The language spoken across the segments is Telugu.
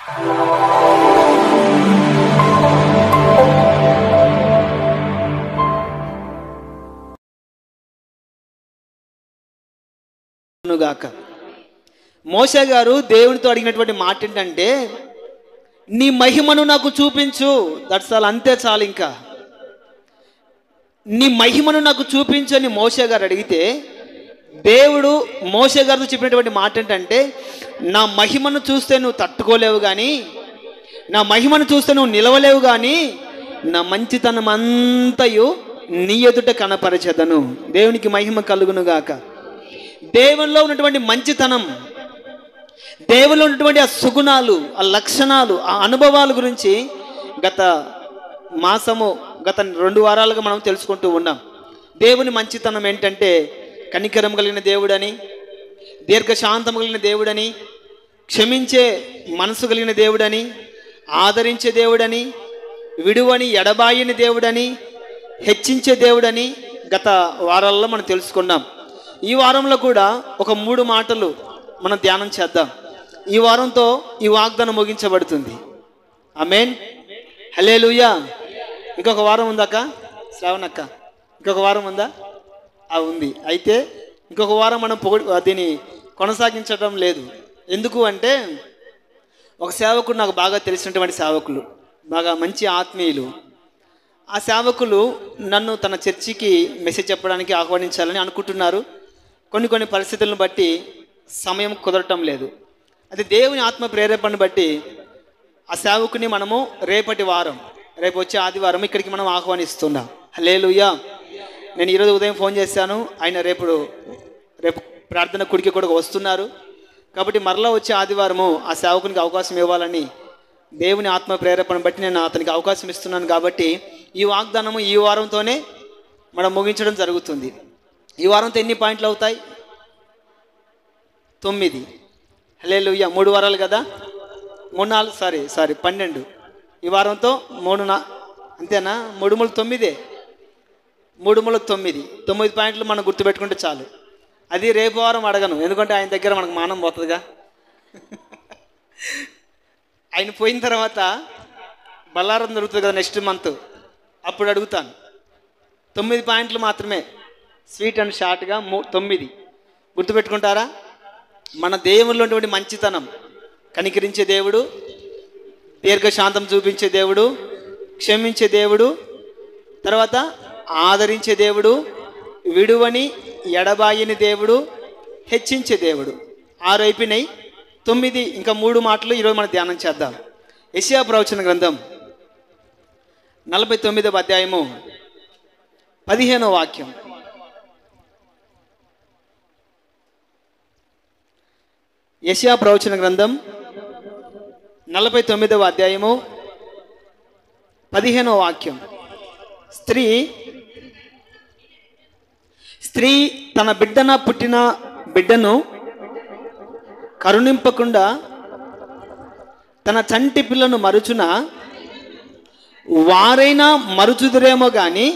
గాక. మోషే గారు దేవునితో అడిగినటువంటి మాట ఏంటంటే, నీ మహిమను నాకు చూపించు. దట్స్ ఆల్, అంతే చాలు. ఇంకా నీ మహిమను నాకు చూపించు అని మోషే గారు అడిగితే, దేవుడు మోషే గారితో చెప్పినటువంటి మాట ఏంటంటే, నా మహిమను చూస్తే నువ్వు తట్టుకోలేవు కానీ, నా మహిమను చూస్తే నువ్వు నిలవలేవు కానీ, నా మంచితనం అంతయు నీ ఎదుట కనపరచెదను. దేవునికి మహిమ కలుగును గాక. దేవునిలో ఉన్నటువంటి మంచితనం, దేవునిలో ఉన్నటువంటి ఆ సుగుణాలు, ఆ లక్షణాలు, ఆ అనుభవాల గురించి గత 2 వారాలుగా మనం తెలుసుకుంటూ ఉన్నాం. దేవుని మంచితనం ఏంటంటే, కనికరం కలిగిన దేవుడని, దీర్ఘశాంతం కలిగిన దేవుడని, క్షమించే మనసు కలిగిన దేవుడని, ఆదరించే దేవుడని, విడువని ఎడబాయని దేవుడని, హెచ్చించే దేవుడని గత వారాల్లో మనం తెలుసుకున్నాం. ఈ వారంలో కూడా ఒక 3 మాటలు మనం ధ్యానం చేద్దాం. ఈ వారంతో ఈ వాగ్దానం ముగించబడుతుంది. ఆమేన్, హల్లెలూయా. ఇంకొక వారం ఉందాక శ్రావణక్క? ఇంకొక వారం ఉందా? ఉంది. అయితే ఇంకొక వారం మనం దీన్ని కొనసాగించడం లేదు. ఎందుకు అంటే, ఒక సేవకుడు, నాకు బాగా తెలిసినటువంటి సేవకులు, బాగా మంచి ఆత్మీయులు, ఆ సేవకులు నన్ను తన చర్చికి మెసేజ్ చెప్పడానికి ఆహ్వానించాలని అనుకుంటున్నారు. కొన్ని పరిస్థితులను బట్టి సమయం కుదరటం లేదు. అది దేవుని ఆత్మ ప్రేరేపణను బట్టి ఆ సేవకుని మనము రేపు వచ్చే ఆదివారం ఇక్కడికి మనం ఆహ్వానిస్తున్నాం. హల్లెలూయా. నేను ఈరోజు ఉదయం ఫోన్ చేశాను, ఆయన రేపు ప్రార్థన కుడికి కూడా వస్తున్నారు. కాబట్టి మరలా వచ్చే ఆదివారము ఆ సేవకునికి అవకాశం ఇవ్వాలని దేవుని ఆత్మ ప్రేరేపణ బట్టి నేను అతనికి అవకాశం ఇస్తున్నాను. కాబట్టి ఈ వాగ్దానము ఈ వారంతోనే మనం ముగించడం జరుగుతుంది. ఈ వారంతో ఎన్ని పాయింట్లు అవుతాయి? 9. హల్లెలూయా. 3 వారాలు కదా, 12. ఈ వారంతో 3 అంతేనా? 3 × 9, 3 × 9, 9 పాయింట్లు మనం గుర్తుపెట్టుకుంటే చాలు. అది రేపు వారం అడగను, ఎందుకంటే ఆయన దగ్గర మనకు మానం పోతుందిగా. ఆయన పోయిన తర్వాత బల్లారం జరుగుతుంది కదా నెక్స్ట్ మంత్, అప్పుడు అడుగుతాను. 9 పాయింట్లు మాత్రమే, స్వీట్ అండ్ షార్ట్గా 9 గుర్తుపెట్టుకుంటారా? మన దేవుల్లో ఉన్నటువంటి మంచితనం, కనికరించే దేవుడు, దీర్ఘశాంతం చూపించే దేవుడు, క్షమించే దేవుడు, తర్వాత ఆదరించే దేవుడు, విడువని ఎడబాయని దేవుడు, హెచ్చించే దేవుడు. 6 అయిపోయినాయి. 9 ఇంకా 3 మాటలు ఈరోజు మనం ధ్యానం చేద్దాం. యెషయా ప్రవచన గ్రంథం 49వ అధ్యాయము 15వ వాక్యం. యెషయా ప్రవచన గ్రంథం 49వ అధ్యాయము 15వ వాక్యం. స్త్రీ తన పుట్టిన బిడ్డను కరుణింపకుండా తన చంటి పిల్లను మరుచున, వారైనా మరుచుదురేమో కానీ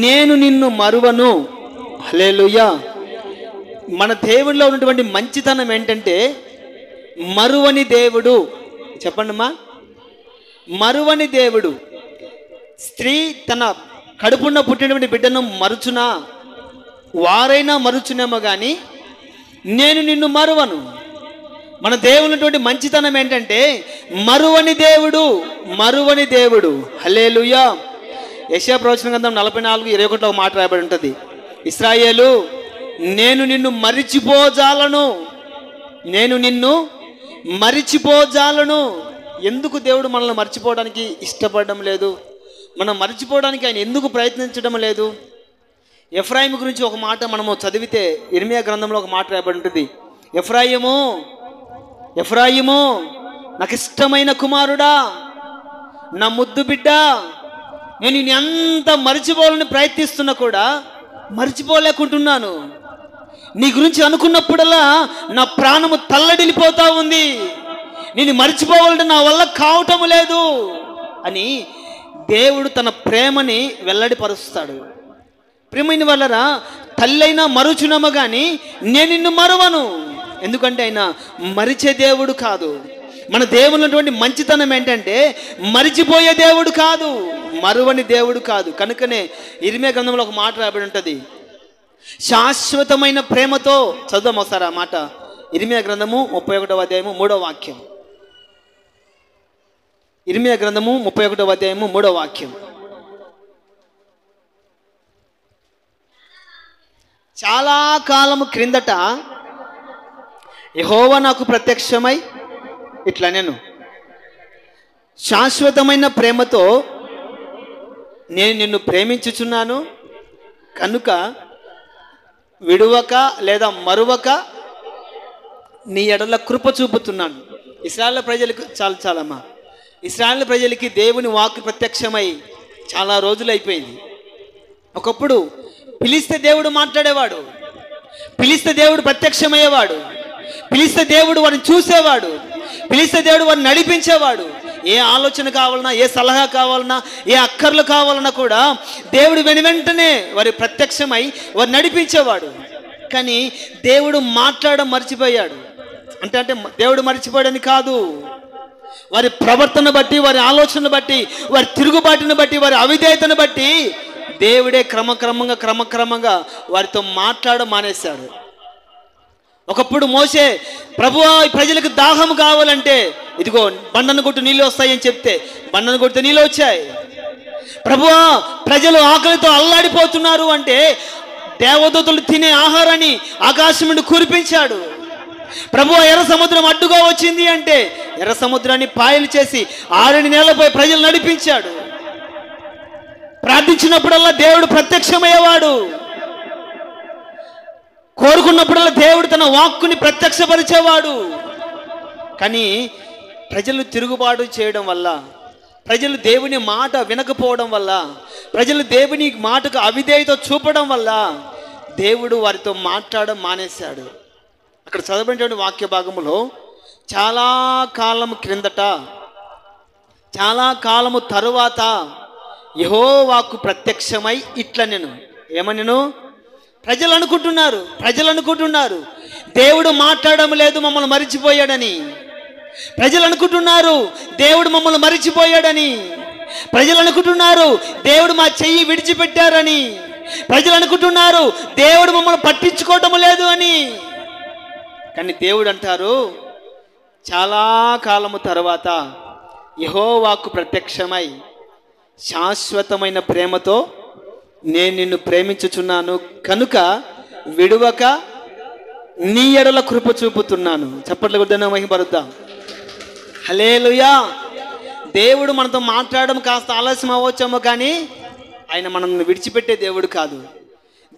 నేను నిన్ను మరువను. హల్లెలూయా. మన దేవుడిలో ఉన్నటువంటి మంచితనం ఏంటంటే, మరువని దేవుడు. చెప్పండమ్మా, మరువని దేవుడు. స్త్రీ తన కడుపున పుట్టినటువంటి బిడ్డను మరుచునా, వారైనా మరుచునేమో కానీ నేను నిన్ను మరువను. మన దేవుని మంచితనం ఏంటంటే, మరువని దేవుడు. హల్లెలూయా. యెషయా ప్రవచన గ్రంథం 44:21 ఒక మాట రాయబడి ఉంటుంది. ఇశ్రాయేలు, నేను నిన్ను మరిచిపోజాలను. ఎందుకు దేవుడు మనల్ని మర్చిపోవడానికి ఇష్టపడడం లేదు? మనం మర్చిపోవడానికి ఆయన ఎందుకు ప్రయత్నించడం లేదు? ఎఫ్రాయిము గురించి ఒక మాట మనము చదివితే, ఇర్మియా గ్రంథంలో ఒక మాట రాయబడి ఉంటుంది. ఎఫ్రాయిము నాకు ఇష్టమైన కుమారుడా, నా ముద్దు బిడ్డ, నేను ఎంత మర్చిపోవాలని ప్రయత్నిస్తున్నా కూడా మర్చిపోలేకుంటున్నాను. నీ గురించి అనుకున్నప్పుడల్లా నా ప్రాణము తల్లడిల్లిపోతా ఉంది. నేను మర్చిపోవాలంటే నా వల్ల కావటం లేదు అని దేవుడు తన ప్రేమని వెల్లడిపరుస్తాడు. ప్రేమైన వాళ్ళరా, తల్లైనా మరుచునమ్మ కానీ నేను నిన్ను మరువను. ఎందుకంటే ఆయన మరిచే దేవుడు కాదు, మన దేవుని ఉన్నటువంటి మంచితనం ఏంటంటే మరిచిపోయే దేవుడు కాదు, మరువని దేవుడు కాదు. కనుకనే ఇర్మియా గ్రంథంలో ఒక మాట రాబడి ఉంటుంది, శాశ్వతమైన ప్రేమతో. చదువుదాం ఒకసారి ఆ మాట. ఇర్మియా గ్రంథము 31వ అధ్యాయము 3వ వాక్యం. ఇర్మియా గ్రంథము 31వ అధ్యాయము 3వ వాక్యం. చాలా కాలము క్రిందట యెహోవా నాకు ప్రత్యక్షమై ఇట్లా, నేను శాశ్వతమైన ప్రేమతో నేను నిన్ను ప్రేమించుచున్నాను కనుక విడువక లేదా మరువక నీ ఎడల కృప చూపుతున్నాను. ఇశ్రాయేలు ప్రజలకు చాలమ్మా, ఇశ్రాయేలు ప్రజలకి దేవుని వాక్కు ప్రత్యక్షమై చాలా రోజులు అయిపోయింది. ఒకప్పుడు పిలిస్తే దేవుడు మాట్లాడేవాడు, పిలిస్తే దేవుడు ప్రత్యక్షమయ్యేవాడు, పిలిస్తే దేవుడు వారిని చూసేవాడు, పిలిస్తే దేవుడు వారిని నడిపించేవాడు. ఏ ఆలోచన కావాలన్నా, ఏ సలహా కావాలన్నా, ఏ అక్కర్లు కావాలన్నా కూడా దేవుడు వెంటనే వారి ప్రత్యక్షమై వారు నడిపించేవాడు. కానీ దేవుడు మాట్లాడడం మర్చిపోయాడు. అంటే దేవుడు మర్చిపోయాడని కాదు, వారి ప్రవర్తన బట్టి, వారి ఆలోచనను బట్టి, వారి తిరుగుబాటును బట్టి, వారి అవిధేయతను బట్టి దేవుడే క్రమక్రమంగా వారితో మాట్లాడడం మానేశాడు. ఒకప్పుడు మోషే, ప్రభువా ఈ ప్రజలకు దాహం కావాలంటే ఇదిగో బండను కొట్టు నీళ్ళు వస్తాయని చెప్తే బండను కొడితే నీళ్ళు వచ్చాయి. ప్రభువా ప్రజలు ఆకలితో అల్లాడిపోతున్నారు అంటే దేవదూతలు తినే ఆహారాన్ని ఆకాశం నుండి కురిపించాడు. ప్రభువా ఎర్ర సముద్రం అడ్డుగా వచ్చింది అంటే ఎర్ర సముద్రాన్ని పాయలు చేసి 6 నెలలపై ప్రజలు నడిపించాడు. ప్రార్థించినప్పుడల్లా దేవుడు ప్రత్యక్షమయ్యేవాడు. కోరుకున్నప్పుడల్లా దేవుడు తన వాక్కుని ప్రత్యక్షపరిచేవాడు. కానీ ప్రజలు తిరుగుబాటు చేయడం వల్ల, ప్రజలు దేవుని మాట వినకపోవడం వల్ల, ప్రజలు దేవుని మాటకు అవిధేయత చూపడం వల్ల దేవుడు వారితో మాట్లాడడం మానేశాడు. అక్కడ చదవబడినటువంటి వాక్య భాగములో చాలా కాలము క్రిందట, చాలా కాలము తరువాత యెహోవాకు ప్రత్యక్షమై ఇట్లా, నేను ఏమనెను, ప్రజలు అనుకుంటున్నారు దేవుడు మాట్లాడడం లేదు, మమ్మల్ని మరిచిపోయాడని. ప్రజలు అనుకుంటున్నారు దేవుడు మమ్మల్ని మరిచిపోయాడని. ప్రజలు అనుకుంటున్నారు దేవుడు మా చెయ్యి విడిచిపెట్టారని. ప్రజలు అనుకుంటున్నారు దేవుడు మమ్మల్ని పట్టించుకోవటం లేదు అని. కానీ దేవుడు అంటారు, చాలా కాలము తర్వాత యెహోవాకు ప్రత్యక్షమై శాశ్వతమైన ప్రేమతో నేను నిన్ను ప్రేమించుచున్నాను కనుక విడువక నీ ఎడల కృప చూపుతున్నాను. చప్పట్ల గుడ్డన మహిమపరుద్దాం. హల్లెలూయా. దేవుడు మనతో మాట్లాడడం కాస్త ఆలస్యం అవ్వచ్చేమో, కానీ ఆయన మనల్ని విడిచిపెట్టే దేవుడు కాదు.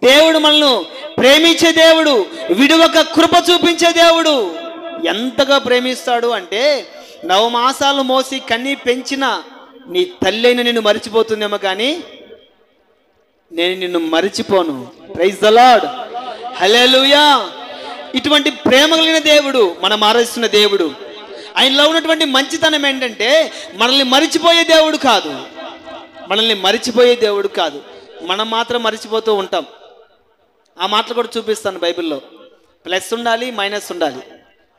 దేవుడు మనల్ని ప్రేమించే దేవుడు, విడువక కృప చూపించే దేవుడు. ఎంతగా ప్రేమిస్తాడు అంటే 9 మాసాలు మోసి కన్నీ పెంచిన నీ తల్లి అయిన నిన్ను మరిచిపోతుందేమో, కానీ నేను నిన్ను మరిచిపోను. Praise the lord. హల్లెలూయా. ఇటువంటి ప్రేమ కలిగిన దేవుడు మనం ఆరాధిస్తున్న దేవుడు. ఆయనలో ఉన్నటువంటి మంచితనం ఏంటంటే మనల్ని మరిచిపోయే దేవుడు కాదు, మనం మాత్రం మరిచిపోతూ ఉంటాం. ఆ మాటలు కూడా చూపిస్తాను బైబిల్లో. ప్లస్ ఉండాలి, మైనస్ ఉండాలి,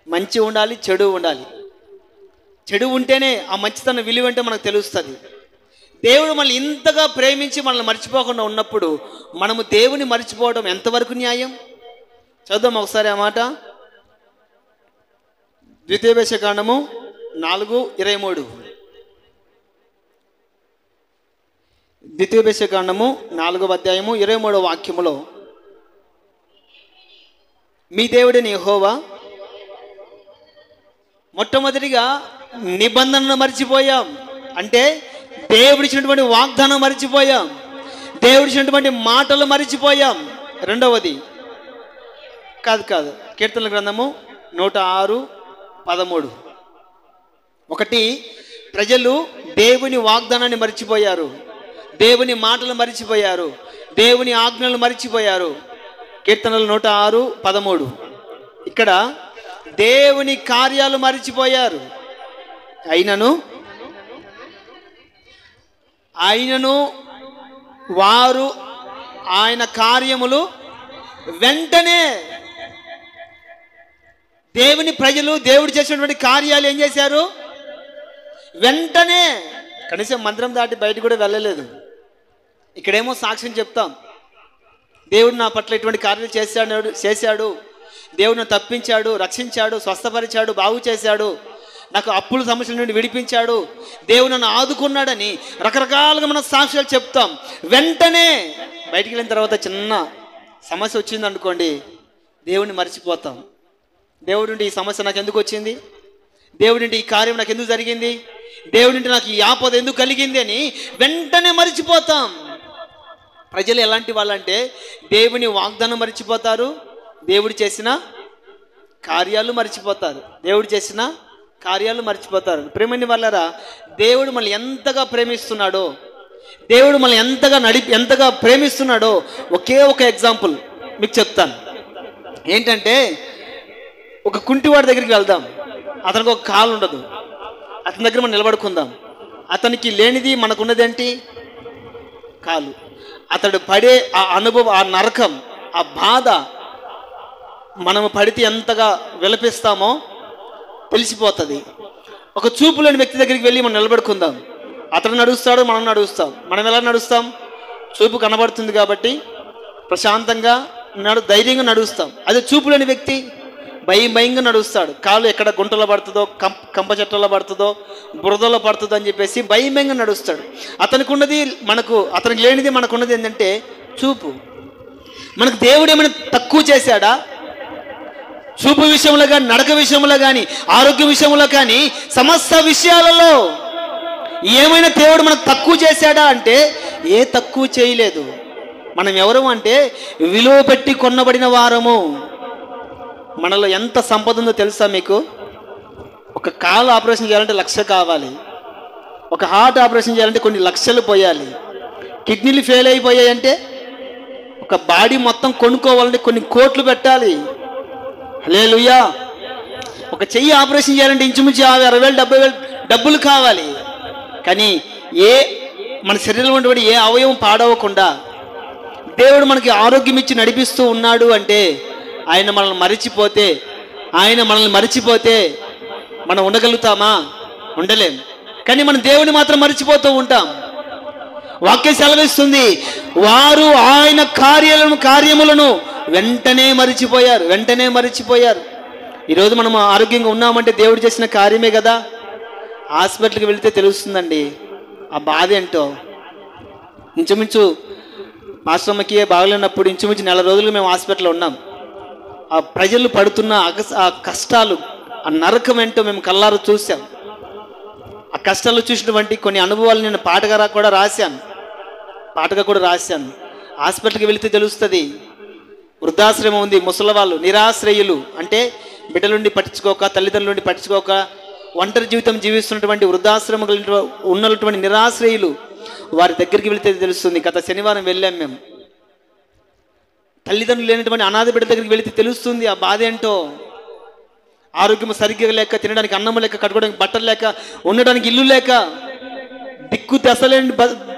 మంచి ఉండాలి, చెడు ఉండాలి. చెడు ఉంటేనే ఆ మంచితనం విలువ అంటే మనకు తెలుస్తుంది. దేవుడు మనల్ని ఇంతగా ప్రేమించి మనల్ని మర్చిపోకుండా ఉన్నప్పుడు మనము దేవుని మర్చిపోవడం ఎంతవరకు న్యాయం? చదువుదాం ఒకసారి ఆ మాట. ద్వితీయోపదేశకాండము 4:23. ద్వితీయోపదేశకాండము 4వ అధ్యాయము 23వ వాక్యములో, మీ దేవుడైన యెహోవా, మొట్టమొదటిగా నిబంధనను మర్చిపోయాం అంటే దేవుడిచ్చినటువంటి వాగ్దానం మర్చిపోయాం, దేవుడిచ్చినటువంటి మాటలు మర్చిపోయాం. రెండవది కాదు కీర్తనల గ్రంథము 106:13. ఒకటి, ప్రజలు దేవుని వాగ్దానాన్ని మర్చిపోయారు, దేవుని మాటలు మర్చిపోయారు, దేవుని ఆజ్ఞలు మర్చిపోయారు. కీర్తనలు 106:13. ఇక్కడ దేవుని కార్యాలు మర్చిపోయారు. ఆయనను వారు ఆయన కార్యములు వెంటనే దేవుని ప్రజలు దేవుడు చేసినటువంటి కార్యాలు ఏం చేశారు? వెంటనే, కనీసం మందిరం దాటి బయట కూడా వెళ్ళలేదు. ఇక్కడేమో సాక్ష్యం చెప్తాం, దేవుడు నా పట్ల ఇటువంటి కార్యాలు చేశాడు, దేవుడు నన్ను తప్పించాడు, రక్షించాడు, స్వస్థపరిచాడు, బాగు చేశాడు, నాకు అప్పుల సమస్యల నుండి విడిపించాడు, దేవుడు నన్ను ఆదుకున్నాడని రకరకాలుగా మనం సాక్ష్యాలు చెప్తాం. వెంటనే బయటికి వెళ్ళిన తర్వాత చిన్న సమస్య వచ్చింది అనుకోండి, దేవుడిని మర్చిపోతాం. దేవుడి ఈ సమస్య నాకు ఎందుకు వచ్చింది, దేవుడి ఈ కార్యం నాకు ఎందుకు జరిగింది, దేవుడి నాకు ఈ ఆపద ఎందుకు కలిగింది అని వెంటనే మర్చిపోతాం. ప్రజలు ఎలాంటి వాళ్ళంటే దేవుని వాగ్దానం మర్చిపోతారు, దేవుడు చేసిన కార్యాలు మర్చిపోతారు, దేవుడు చేసిన కార్యాలు మర్చిపోతారు. ప్రేమని వాళ్ళరా, దేవుడు మనల్ని ఎంతగా ప్రేమిస్తున్నాడో, దేవుడు మనల్ని ఎంతగా ప్రేమిస్తున్నాడో ఒకే ఒక ఎగ్జాంపుల్ మీకు చెప్తాను. ఏంటంటే, ఒక కుంటివాడి దగ్గరికి వెళ్దాం, అతనికి ఒక కాలు ఉండదు, అతని దగ్గర మనం నిలబడుకుందాం. అతనికి లేనిది మనకున్నది ఏంటి? కాలు. అతడు పడే ఆ అనుభవం, ఆ నరకం, ఆ బాధ మనము పడితే ఎంతగా విలపిస్తామో తెలిసిపోతుంది. ఒక చూపు లేని వ్యక్తి దగ్గరికి వెళ్ళి మనం నిలబడుకుందాం. అతడు నడుస్తాడు, మనం నడుస్తాం. మనం ఎలా నడుస్తాం? చూపు కనబడుతుంది కాబట్టి ప్రశాంతంగా ధైర్యంగా నడుస్తాం. అదే చూపు లేని వ్యక్తి భయంగా నడుస్తాడు. కాలు ఎక్కడ గుంటలో పడుతుందో, కంప చెట్టలో పడుతుందో, బురదలో పడుతుందో అని చెప్పేసి భయంగా నడుస్తాడు. అతనికి లేనిది మనకున్నది ఏంటంటే చూపు. మనకు దేవుడు ఏమైనా తక్కువ చేశాడా? చూపు విషయంలో కానీ, నడక విషయంలో కానీ, ఆరోగ్య విషయంలో కానీ, సమస్త విషయాలలో ఏమైనా దేవుడు మనకు తక్కువ చేశాడా అంటే ఏ తక్కువ చేయలేదు. మనం ఎవరు అంటే విలువ పెట్టి కొనబడిన వారము. మనలో ఎంత సంపద ఉందో తెలుసా మీకు? ఒక కాలు ఆపరేషన్ చేయాలంటే 1,00,000 కావాలి, ఒక హార్ట్ ఆపరేషన్ చేయాలంటే కొన్ని లక్షలు పోయాలి, కిడ్నీలు ఫెయిల్ అయిపోయాయంటే ఒక బాడీ మొత్తం కొనుక్కోవాలంటే కొన్ని కోట్లు పెట్టాలి. హల్లెలూయా. ఒక చెయ్యి ఆపరేషన్ చేయాలంటే ఇంచుమించు 50,000 70,000 డబ్బులు కావాలి. కానీ మన శరీరంలో ఉన్నటువంటి ఏ అవయవం పాడవకుండా దేవుడు మనకి ఆరోగ్యం ఇచ్చి నడిపిస్తూ ఉన్నాడు అంటే ఆయన మనల్ని మరిచిపోతే మనం ఉండగలుగుతామా? ఉండలేం. కానీ మనం దేవుని మాత్రం మరిచిపోతూ ఉంటాం. వాక్యం సెలవిస్తుంది, వారు ఆయన కార్యములను వెంటనే మరిచిపోయారు. ఈరోజు మనం ఆరోగ్యంగా ఉన్నామంటే దేవుడు చేసిన కార్యమే కదా. హాస్పిటల్కి వెళితే తెలుస్తుందండి ఆ బాధ ఏంటో. ఇంచుమించు మాస్టర్మకి బాగలేనప్పుడు ఇంచుమించు 4 రోజులు మేము హాస్పిటల్లో ఉన్నాం. ఆ ప్రజలు పడుతున్న ఆ కష్టాలు, ఆ నరకం ఏంటో మేము కళ్ళారు చూసాం. ఆ కష్టాలు చూసినటువంటి కొన్ని అనుభవాలు నేను పాటగా కూడా రాశాను. హాస్పిటల్కి వెళితే తెలుస్తుంది. వృద్ధాశ్రమం ఉంది, ముసలివాళ్ళు, నిరాశ్రయులు అంటే బిడ్డల నుండి పట్టించుకోక, తల్లిదండ్రుల నుండి పట్టించుకోక ఒంటరి జీవితం జీవిస్తున్నటువంటి వృద్ధాశ్రమం ఉన్నటువంటి నిరాశ్రయులు, వారి దగ్గరికి వెళితే తెలుస్తుంది. గత శనివారం వెళ్ళాం మేము. తల్లిదండ్రులు లేనటువంటి అనాథ బిడ్డ దగ్గరికి వెళితే తెలుస్తుంది ఆ బాధ ఏంటో. ఆరోగ్యం సరిగ్గా లేక, తినడానికి అన్నం లేక, కట్టుకోవడానికి బట్టలు లేక, ఉండడానికి ఇల్లు లేక, దిక్కు దశలేని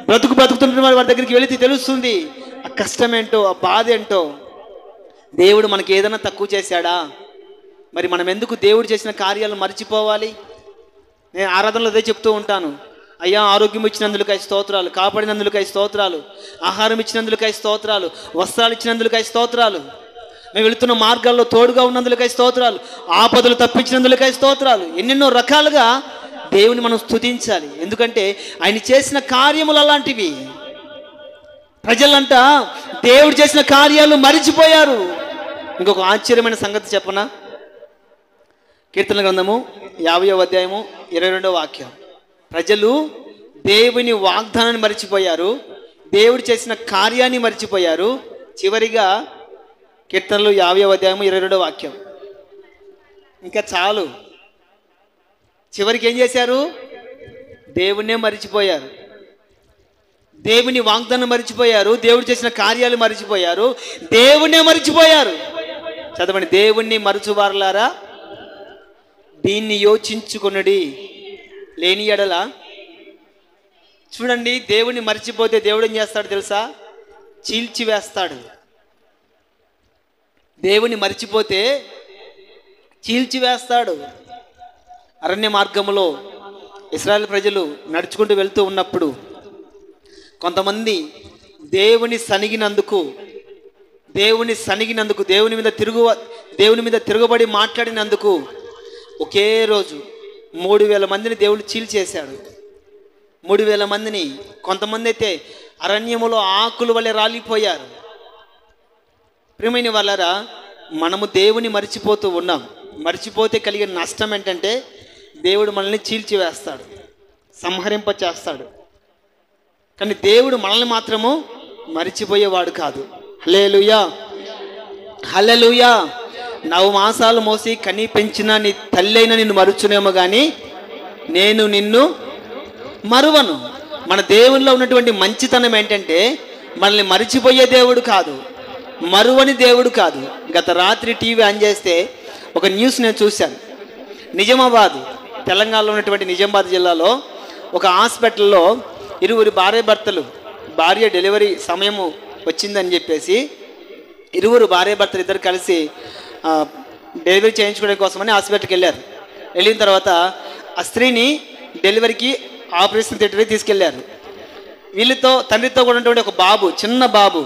బ్రతుకుతున్న వారి దగ్గరికి వెళితే తెలుస్తుంది ఆ కష్టం ఏంటో, ఆ బాధ ఏంటో. దేవుడు మనకి ఏదైనా తక్కువ చేశాడా? మరి మనం ఎందుకు దేవుడు చేసిన కార్యాలు మర్చిపోవాలి? నేను ఆరాధనలో అదే చెప్తూ ఉంటాను. అయ్యా, ఆరోగ్యం ఇచ్చినందుకై స్తోత్రాలు, కాపాడినందుకై స్తోత్రాలు, ఆహారం ఇచ్చినందుకై స్తోత్రాలు, వస్త్రాలు ఇచ్చినందుకై స్తోత్రాలు, మేము వెళుతున్న మార్గాల్లో తోడుగా ఉన్నందుకై స్తోత్రాలు, ఆపదలు తప్పించినందుకై స్తోత్రాలు. ఎన్నెన్నో రకాలుగా దేవుని మనం స్తుతించాలి. ఎందుకంటే ఆయన చేసిన కార్యములు అలాంటివి. ప్రజలంట దేవుడు చేసిన కార్యాలు మరిచిపోయారు. ఇంకొక ఆశ్చర్యమైన సంగతి చెప్పనా? కీర్తన గ్రంథము 50వ అధ్యాయము 22వ వాక్యం. ప్రజలు దేవుని వాగ్దానాన్ని మరిచిపోయారు, దేవుడు చేసిన కార్యాన్ని మరిచిపోయారు. చివరిగా కీర్తనలు 50వ అధ్యాయము 22వ వాక్యం. ఇంకా చాలు, చివరికి ఏం చేశారు? దేవుణ్ణే మరిచిపోయారు, దేవుని వాగ్దానం మరిచిపోయారు, దేవుడు చేసిన కార్యాలు మరిచిపోయారు, దేవుణ్ణే మరిచిపోయారు. చదవండి, దేవుణ్ణి మరచువారులారా దీన్ని యోచించుకొనుడి, లేని ఎడల. చూడండి, దేవుణ్ణి మర్చిపోతే దేవుడు ఏం చేస్తాడు తెలుసా? చీల్చివేస్తాడు. దేవుణ్ణి మర్చిపోతే చీల్చివేస్తాడు. అరణ్య మార్గములో ఇశ్రాయేలు ప్రజలు నడుచుకుంటూ వెళ్తూ ఉన్నప్పుడు కొంతమంది దేవుని సనిగినందుకు దేవుని మీద తిరుగుబడి మాట్లాడినందుకు ఒకే రోజు 3,000 మందిని దేవుడు చీల్చేశాడు. 3,000 మందిని. కొంతమంది అయితే అరణ్యములో ఆకుల వలె రాలిపోయారు. ప్రియమైన వాళ్ళారా, మనము దేవుని మరిచిపోతూ ఉన్నాం. మరిచిపోతే కలిగే నష్టం ఏంటంటే దేవుడు మనల్ని చీల్చివేస్తాడు, సంహరింపచేస్తాడు. కానీ దేవుడు మనల్ని మాత్రము మరిచిపోయేవాడు కాదు. హల్లెలూయా, హల్లెలూయా. 9 మాసాలు మోసి కని పెంచిన నీ తల్లైన నిన్ను మరుచునేమో కానీ నేను నిన్ను మరువను. మన దేవునిలో ఉన్నటువంటి మంచితనం ఏంటంటే మనల్ని మరిచిపోయే దేవుడు కాదు, మరువని దేవుడు కాదు. గత రాత్రి టీవీ ఆన్ చేస్తే ఒక న్యూస్ నేను చూశాను. నిజామాబాద్, తెలంగాణలో ఉన్నటువంటి నిజామాబాద్ జిల్లాలో ఒక హాస్పిటల్లో 2 భార్యాభర్తలు, భార్య డెలివరీ సమయము వచ్చిందని చెప్పేసి 2 భార్యాభర్తలు ఇద్దరు కలిసి డెలివరీ చేయించుకోవడం కోసమని హాస్పిటల్కి వెళ్ళారు. వెళ్ళిన తర్వాత ఆ స్త్రీని డెలివరీకి ఆపరేషన్ థియేటర్కి తీసుకెళ్లారు. వీళ్ళతో తండ్రితో కూడా ఉన్నటువంటి ఒక బాబు, చిన్న బాబు,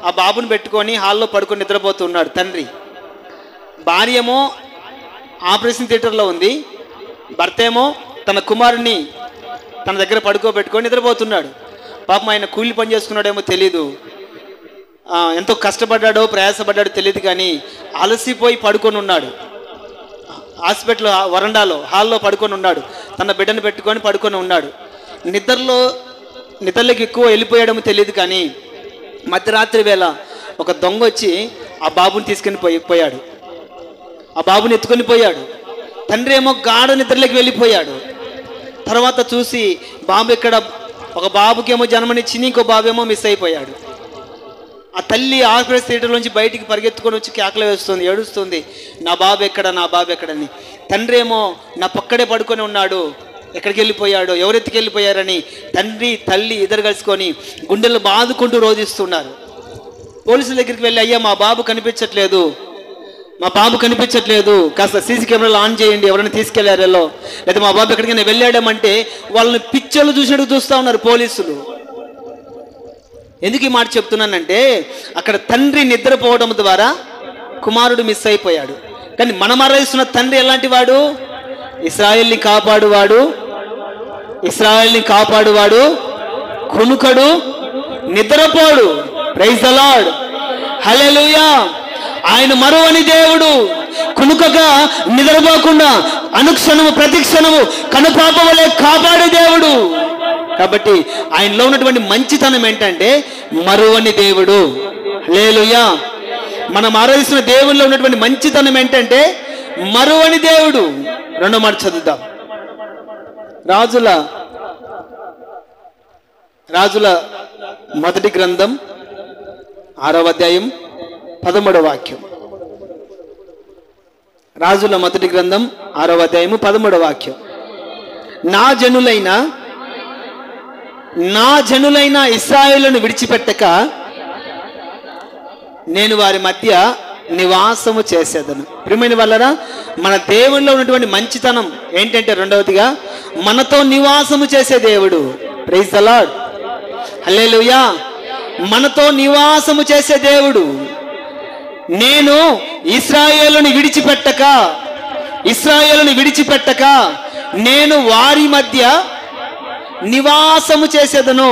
ఆ బాబుని పెట్టుకొని హాల్లో పడుకొని నిద్రపోతున్నాడు తండ్రి. భార్య ఏమో ఆపరేషన్ థియేటర్లో ఉంది, భర్త ఏమో తన కుమారుని తన దగ్గర పడుకోబెట్టుకొని నిద్రపోతున్నాడు. పాపం ఆయన కూలి పని చేసుకున్నాడేమో తెలీదు, ఎంతో కష్టపడ్డాడో ప్రయాసపడ్డాడో తెలియదు, కానీ అలసిపోయి పడుకొని ఉన్నాడు. హాస్పిటల్ వరండాలో హాల్లో పడుకొని ఉన్నాడు. తన బిడ్డను పెట్టుకొని పడుకొని ఉన్నాడు. నిద్రలోకి ఎక్కువ వెళ్ళిపోయాడేమో తెలియదు, కానీ మధ్యరాత్రి వేళ ఒక దొంగ వచ్చి ఆ బాబుని తీసుకొని పోయాడు. ఆ బాబుని ఎత్తుకొని పోయాడు. తండ్రి ఏమో గాఢ నిద్రలోకి వెళ్ళిపోయాడు. తర్వాత చూసి బాబు ఎక్కడ, ఒక బాబుకేమో జన్మనిచ్చింది, ఇంకో బాబేమో మిస్ అయిపోయాడు. ఆ తల్లి ఆపరేషన్ థియేటర్ నుంచి బయటికి పరిగెత్తుకొని వచ్చి కేకలు వేస్తుంది, ఏడుస్తుంది, నా బాబు ఎక్కడని. తండ్రి ఏమో నా పక్కడే పడుకొని ఉన్నాడు, ఎక్కడికి వెళ్ళిపోయాడో, ఎవరెత్తికి వెళ్ళిపోయారని తండ్రి తల్లి ఇద్దరు కలుసుకొని గుండెలు బాదుకుంటూ రోధిస్తున్నారు. పోలీసుల దగ్గరికి వెళ్ళి, అయ్యా మా బాబు కనిపించట్లేదు, కాస్త సీసీ కెమెరాలు ఆన్ చేయండి, ఎవరైనా తీసుకెళ్లారో, లేదా మా బాబు ఎక్కడికైనా వెళ్ళాడమంటే వాళ్ళని పిచ్చోళ్ళు చూసినట్టు చూస్తూ ఉన్నారు పోలీసులు. ఎందుకు ఈ మాట చెప్తున్నానంటే అక్కడ తండ్రి నిద్రపోవడం ద్వారా కుమారుడు మిస్ అయిపోయాడు. కానీ మనం ఆరాధిస్తున్న తండ్రి ఎలాంటి వాడు? ఇశ్రాయేల్ని కాపాడువాడు, కునుకడు, నిద్రపోడు. ప్రైజ్ ది లార్డ్, హల్లెలూయా. ఆయన మరువని దేవుడు, కునుకగా నిద్రపోకుండా అనుక్షణము ప్రతిక్షణము కనుపాప వలె కాపాడే దేవుడు. కాబట్టి ఆయనలో ఉన్నటువంటి మంచితనం ఏంటంటే మరువని దేవుడు. హల్లెలూయా. మనం ఆరాధిస్తున్న దేవుల్లో ఉన్నటువంటి మంచితనం ఏంటంటే మరువని దేవుడు. 2వ మాట చదువుదాం. రాజుల మొదటి గ్రంథం 6వ అధ్యాయం 13వ వాక్యం. రాజుల మొదటి గ్రంథం 6వ అధ్యాయము 13వ వాక్యం. నా జనులైన ఇశ్రాయేలును విడిచిపెట్టక నేను వారి మధ్య నివాసము చేసేదను. ప్రియమైన వాళ్ళరా, మన దేవునిలో ఉన్నటువంటి మంచితనం ఏంటంటే రెండవదిగా మనతో నివాసము చేసే దేవుడు. ప్రైజ్ ది లార్డ్, హల్లెలూయా. మనతో నివాసము చేసే దేవుడు. నేను ఇశ్రాయేలును విడిచిపెట్టక నేను వారి మధ్య నివాసము చేసేదను.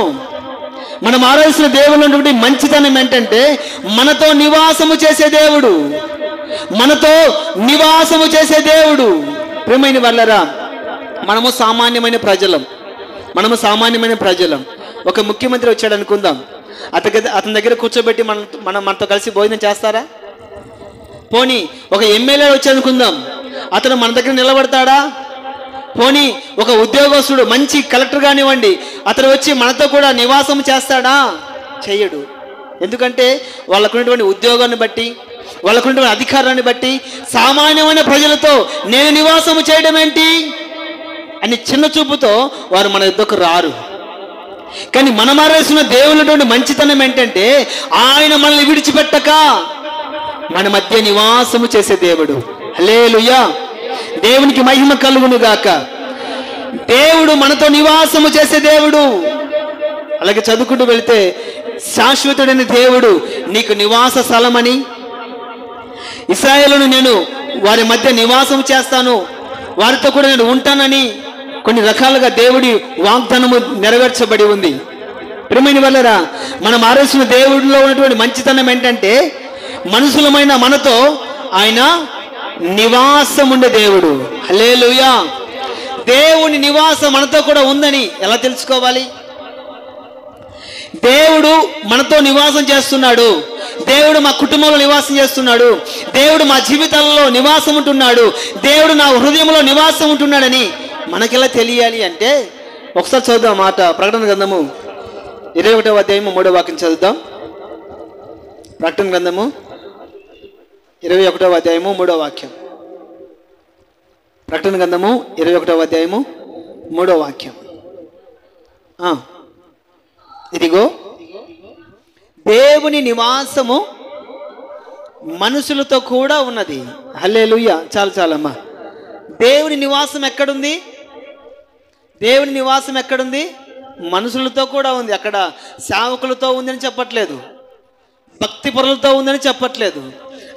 మనం ఆరాధిస్తున్న దేవుడు ఉన్నటువంటి మంచితనం ఏంటంటే మనతో నివాసము చేసే దేవుడు, ప్రియమైన వాళ్ళరా, మనము సామాన్యమైన ప్రజలం. ఒక ముఖ్యమంత్రి వచ్చాడు అనుకుందాం, అతని దగ్గర కూర్చోబెట్టి మనతో కలిసి భోజనం చేస్తారా? పోనీ ఒక ఎమ్మెల్యే వచ్చాడు అనుకుందాం, అతను మన దగ్గర నిలబడతాడా? పోనీ ఒక ఉద్యోగస్తుడు, మంచి కలెక్టర్ కానివ్వండి, అతను వచ్చి మనతో కూడా నివాసం చేస్తాడా? చెయ్యడు. ఎందుకంటే వాళ్ళకున్నటువంటి ఉద్యోగాన్ని బట్టి, వాళ్ళకున్నటువంటి అధికారాన్ని బట్టి సామాన్యమైన ప్రజలతో నేను నివాసము చేయడం ఏంటి అని చిన్న చూపుతో వారు మన యుద్ధకు రారు. కానీ మనం ఆరాధిస్తున్న దేవుని మంచితనం ఏంటంటే ఆయన మనల్ని విడిచిపెట్టక మన మధ్య నివాసము చేసే దేవుడు. హల్లెలూయా. దేవునికి మహిమ కలుగును గాక. దేవుడు మనతో నివాసము చేసే దేవుడు. అలాగే చదువుకుంటూ వెళితే శాశ్వతుడైన దేవుడు నీకు నివాస స్థలమని, ఇశ్రాయేలును నేను వారి మధ్య నివాసం చేస్తాను, వారితో కూడా నేను ఉంటానని కొన్ని రకాలుగా దేవుడి వాగ్దానము నెరవేర్చబడి ఉంది. ప్రియమైన వాళ్ళరా, మనం ఆరాధిస్తున్న దేవుడిలో ఉన్నటువంటి మంచితనం ఏంటంటే మనుషులమైన మనతో ఆయన నివాసం ఉండే దేవుడు. హల్లెలూయా. దేవుని నివాసం మనతో కూడా ఉందని ఎలా తెలుసుకోవాలి? దేవుడు మనతో నివాసం చేస్తున్నాడు, దేవుడు మా కుటుంబంలో నివాసం చేస్తున్నాడు, దేవుడు మా జీవితాలలో నివాసం ఉంటున్నాడు, దేవుడు నా హృదయంలో నివాసం ఉంటున్నాడని మనకెలా తెలియాలి అంటే ఒకసారి చదువుదాం మాట. ప్రకటన గ్రంథము 21వ అధ్యాయము 3వ వాక్యం చదువుదాం. ప్రకటన గ్రంథము 21వ అధ్యాయము 3వ వాక్యం. ప్రకటన గ్రంథము 21వ అధ్యాయము 3వ వాక్యం. ఇదిగో దేవుని నివాసము మనుషులతో కూడా ఉన్నది. హల్లెలూయా. చాలమ్మా. దేవుని నివాసం ఎక్కడుంది? దేవుని నివాసం ఎక్కడుంది? మనుషులతో కూడా ఉంది. అక్కడ సేవకులతో ఉందని చెప్పట్లేదు, భక్తి పరులతో ఉందని చెప్పట్లేదు.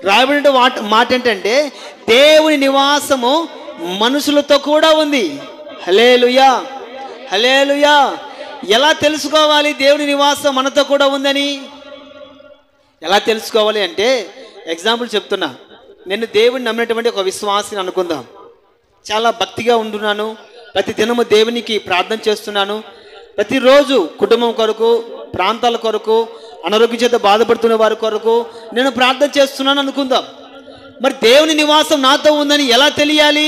రాయబడిన మాట ఏంటంటే దేవుని నివాసము మనుషులతో కూడా ఉంది. హల్లెలూయా. హల్లెలూయా. ఎలా తెలుసుకోవాలి దేవుని నివాసం మనతో కూడా ఉందని? ఎలా తెలుసుకోవాలి అంటే ఎగ్జాంపుల్ చెప్తున్నా. నేను దేవుని నమ్మినటువంటి ఒక విశ్వాసిని అనుకుందాం. చాలా భక్తిగా ఉంటున్నాను, ప్రతి దినము దేవునికి ప్రార్థన చేస్తున్నాను, ప్రతిరోజు కుటుంబం కొరకు, ప్రాంతాల కొరకు, అనారోగ్యం చేత బాధపడుతున్న వారి కొరకు నేను ప్రార్థన చేస్తున్నాను అనుకుందాం. మరి దేవుని నివాసం నాతో ఉందని ఎలా తెలియాలి?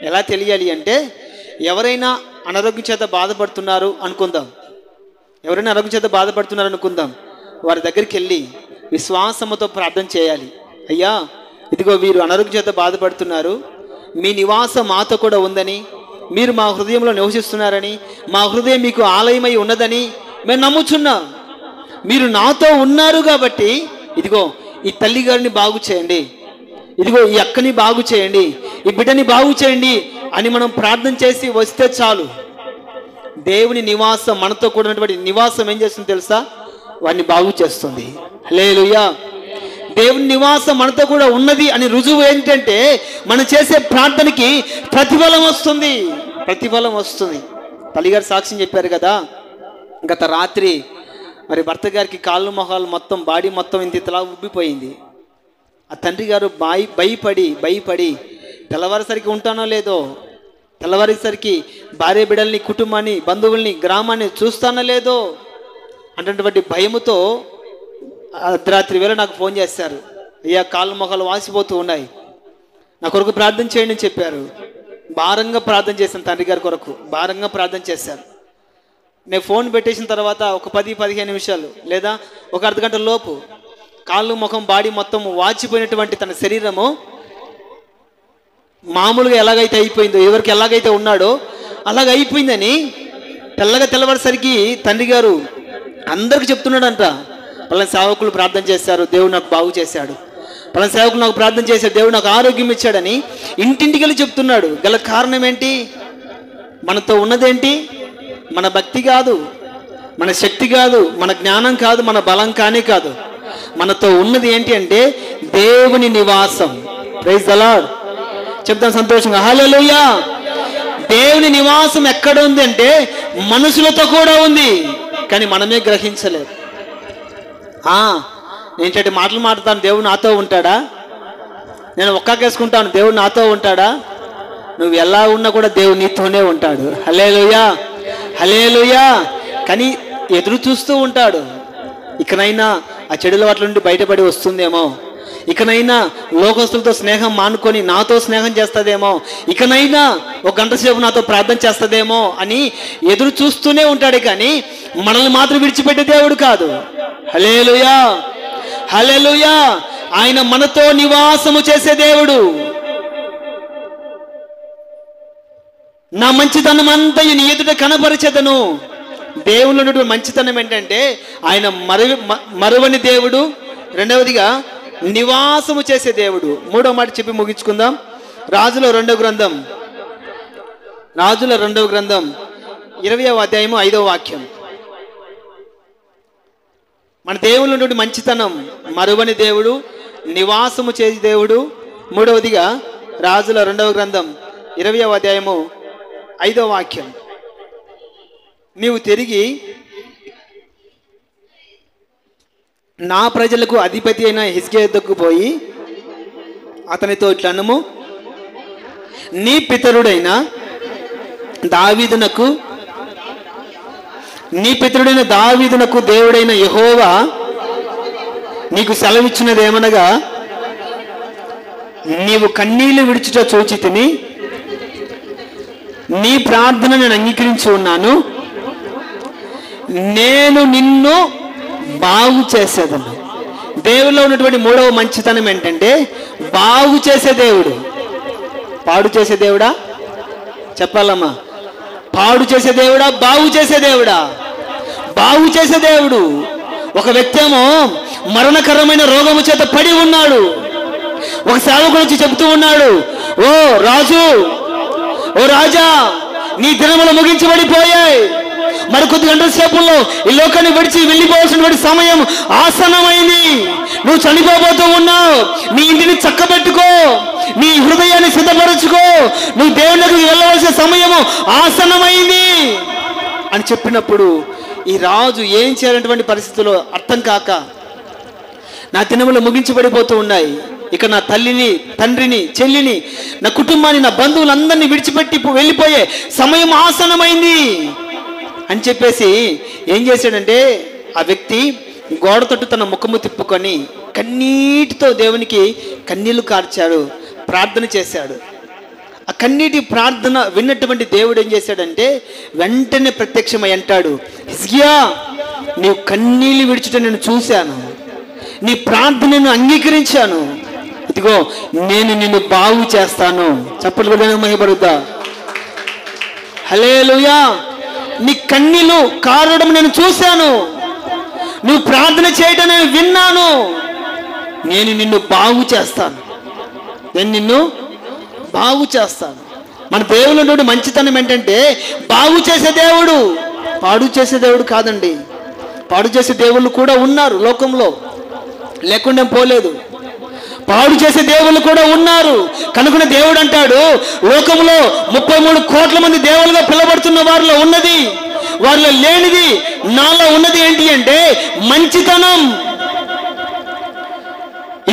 ఎలా తెలియాలి అంటే ఎవరైనా అనారోగ్యం చేత బాధపడుతున్నారు అనుకుందాం, ఎవరైనా అనారోగ్యం చేత బాధపడుతున్నారు అనుకుందాం, వారి దగ్గరికి వెళ్ళి విశ్వాసముతో ప్రార్థన చేయాలి. అయ్యా, ఇదిగో వీరు అనారోగ్యం చేత బాధపడుతున్నారు, మీ నివాసం మాతో కూడా ఉందని, మీరు మా హృదయంలో నివసిస్తున్నారని, మా హృదయం మీకు ఆలయమై ఉన్నదని మేము నమ్ముచున్నాం. మీరు నాతో ఉన్నారు కాబట్టి ఇదిగో ఈ తల్లి గారిని బాగు చేయండి, ఇదిగో ఈ అక్కని బాగు చేయండి, ఈ బిడ్డని బాగు చేయండి అని మనం ప్రార్థన చేసి వస్తే చాలు. దేవుని నివాసం మనతో కూడినటువంటి నివాసం ఏం చేస్తుంది తెలుసా? వాడిని బాగు చేస్తుంది. హల్లెలూయా. దేవుని నివాసం మనతో కూడా ఉన్నది అని రుజువు ఏంటంటే మనం చేసే ప్రార్థనకి ప్రతిఫలం వస్తుంది. ప్రతిఫలం వస్తుంది. తల్లిగారు సాక్ష్యం చెప్పారు కదా, గత రాత్రి మరి భర్త గారికి కాళ్ళు మొహాలు మొత్తం, బాడీ మొత్తం ఇంతలా ఉబ్బిపోయింది. ఆ తండ్రి గారు భయపడి తెల్లవారేసరికి ఉంటానో లేదో, తెల్లవారేసరికి భార్య బిడ్డల్ని, కుటుంబాన్ని, బంధువుల్ని, గ్రామాన్ని చూస్తానో లేదో అన్నటువంటి భయముతో అర్ధరాత్రి వేళ నాకు ఫోన్ చేశారు. అయ్యా, కాళ్ళు మొహాలు వాసిపోతూ ఉన్నాయి, నా కొరకు ప్రార్థన చేయండి అని చెప్పారు. భారంగా ప్రార్థన చేశాను, తండ్రి గారి కొరకు భారంగా ప్రార్థన చేశాను. నేను ఫోన్ పెట్టేసిన తర్వాత ఒక 10-15 నిమిషాలు లేదా ఒక అర్ధగంట లోపు కాళ్ళు, ముఖం, బాడీ మొత్తం వాచిపోయినటువంటి తన శరీరము మామూలుగా ఎలాగైతే అయిపోయిందో, ఎవరికి ఎలాగైతే ఉన్నాడో అలాగ అయిపోయిందని తెల్లవారేసరికి తండ్రి గారు అందరికి చెప్తున్నాడంట. పలానా సేవకులు ప్రార్థన చేశారు, దేవుడు నాకు బాగు చేశాడు, పలానా సేవకులు నాకు ప్రార్థన చేశాడు, దేవుడు నాకు ఆరోగ్యం ఇచ్చాడని ఇంటింటికి వెళ్ళి చెప్తున్నాడు. గల కారణం ఏంటి? మనతో ఉన్నదేంటి? మన భక్తి కాదు, మన శక్తి కాదు, మన జ్ఞానం కాదు, మన బలం కానీ కాదు. మనతో ఉన్నది ఏంటి అంటే దేవుని నివాసం. Praise the lord. చెప్తాం సంతోషంగా, హల్లెలూయా. దేవుని నివాసం ఎక్కడ ఉంది అంటే మనుషులతో కూడా ఉంది, కానీ మనమే గ్రహించలేదు. నేను మాటలు మాట్లాడతాను, దేవుడు నాతో ఉంటాడా? నేను ఒక్కాకేసుకుంటాను, దేవుడు నాతో ఉంటాడా? నువ్వు ఎలా ఉన్నా కూడా దేవుడు నీతోనే ఉంటాడు. హల్లెలూయా, హల్లెలూయా. కానీ ఎదురు చూస్తూ ఉంటాడు. ఇకనైనా ఆ చెడుల వాటి నుండి బయటపడి వస్తుందేమో, ఇకనైనా లోకస్తులతో స్నేహం మానుకొని నాతో స్నేహం చేస్తుందేమో, ఇకనైనా ఒక గంట సేపు నాతో ప్రార్థన చేస్తుందేమో అని ఎదురు చూస్తూనే ఉంటాడు. కానీ మనల్ని మాత్రం విడిచిపెట్టే దేవుడు కాదు. హల్లెలూయా, హల్లెలూయా. ఆయన మనతో నివాసము చేసే దేవుడు. నా మంచితనం అంతా నీ ఎదుట కనపరిచెదను. దేవుని మంచితనం ఏంటంటే ఆయన మరువని దేవుడు. రెండవదిగా నివాసము చేసే దేవుడు. మూడో మాట చెప్పి ముగించుకుందాం. రాజుల రెండవ గ్రంథం 20వ అధ్యాయము 5వ వాక్యం. మన దేవుని నుండి మంచితనం, మరువని దేవుడు, నివాసము చేసే దేవుడు. మూడవదిగా రాజుల రెండవ గ్రంథం 20వ అధ్యాయము 5వ వాక్యం. నీవు తిరిగి నా ప్రజలకు అధిపతి అయిన హిజ్కియా యొద్దకు పోయి అతనితో ఇట్లా అనుము, నీ పితరుడైన దావీదునకు దేవుడైన యెహోవా నీకు సెలవిచ్చినదేమనగా, నీవు కన్నీళ్లు విడిచుట చూచి తిని నీ ప్రార్థన నేను అంగీకరించి ఉన్నాను. నేను నిన్ను బాగు చేసేదను. దేవుల్లో ఉన్నటువంటి మూడవ మంచితనం ఏంటంటే బాగు చేసే దేవుడు. పాడు చేసే దేవుడా? చెప్పాలమ్మా. పాడు చేసే దేవుడా? బాగు చేసే దేవుడా? బాగు చేసే దేవుడు. ఒక వ్యక్తి ఏమో మరణకరమైన రోగము చేత పడి ఉన్నాడు. ఒక సేవకుడు వచ్చి చెబుతూ ఉన్నాడు, ఓ రాజు, ఓ రాజా, నీ దినములు ముగించబడిపోయాయి. మరికొద్ది గంటల సేపుల్లో ఈ లోకాన్ని విడిచి వెళ్ళిపోవాల్సినటువంటి సమయం ఆసన్నమైంది. నువ్వు చనిపోబోతూ ఉన్నావు. నీ ఇంటిని చక్కబెట్టుకో, నీ హృదయాన్ని సిద్ధపరచుకో, నువ్వు దేవుని దగ్గరికి వెళ్ళవలసిన సమయము ఆసన్నమైంది అని చెప్పినప్పుడు ఈ రాజు ఏం చేయాలన్నటువంటి పరిస్థితుల్లో అర్థం కాక, నా దినములు ముగించబడిపోతూ ఉన్నాయి, ఇక నా తల్లిని, తండ్రిని, చెల్లిని, నా కుటుంబాన్ని, నా బంధువులందరినీ విడిచిపెట్టి వెళ్ళిపోయే సమయం ఆసన్నమైంది అని చెప్పేసి ఏం చేశాడంటే ఆ వ్యక్తి గోడ తట్టు తన ముఖము తిప్పుకొని కన్నీటితో దేవునికి కన్నీళ్లు కార్చాడు, ప్రార్థన చేశాడు. ఆ కన్నీటి ప్రార్థన విన్నటువంటి దేవుడు ఏం చేశాడంటే వెంటనే ప్రత్యక్షమై అంటాడు, హిజ్కియా, నీవు కన్నీళ్లు విడిచుట నేను చూశాను, నీ ప్రార్థనను అంగీకరించాను, ఇదిగో నేను నిన్ను బాగు చేస్తాను. చప్పట్లు కూడా మహిమపడుద్దా? హల్లెలూయా. నీ కన్నీళ్లు కారడం నేను చూశాను, నువ్వు ప్రార్థన చేయడం నేను విన్నాను, నేను నిన్ను బాగు చేస్తాను, నేను నిన్ను బాగు చేస్తాను. మన దేవుని నుండి మంచితనం ఏంటంటే బాగు చేసే దేవుడు, పాడు చేసే దేవుడు కాదండి. పాడు చేసే దేవుళ్ళు కూడా ఉన్నారు లోకంలో, లేకుండా పోలేదు. పాడు చేసే దేవుళ్ళు కూడా ఉన్నారు. కనుక దేవుడు అంటాడు, లోకంలో 33 కోట్ల మంది దేవులుగా పిలబడుతున్న వారిలో ఉన్నది, వారిలో లేనిది నాలో ఉన్నది ఏంటి అంటే మంచితనం.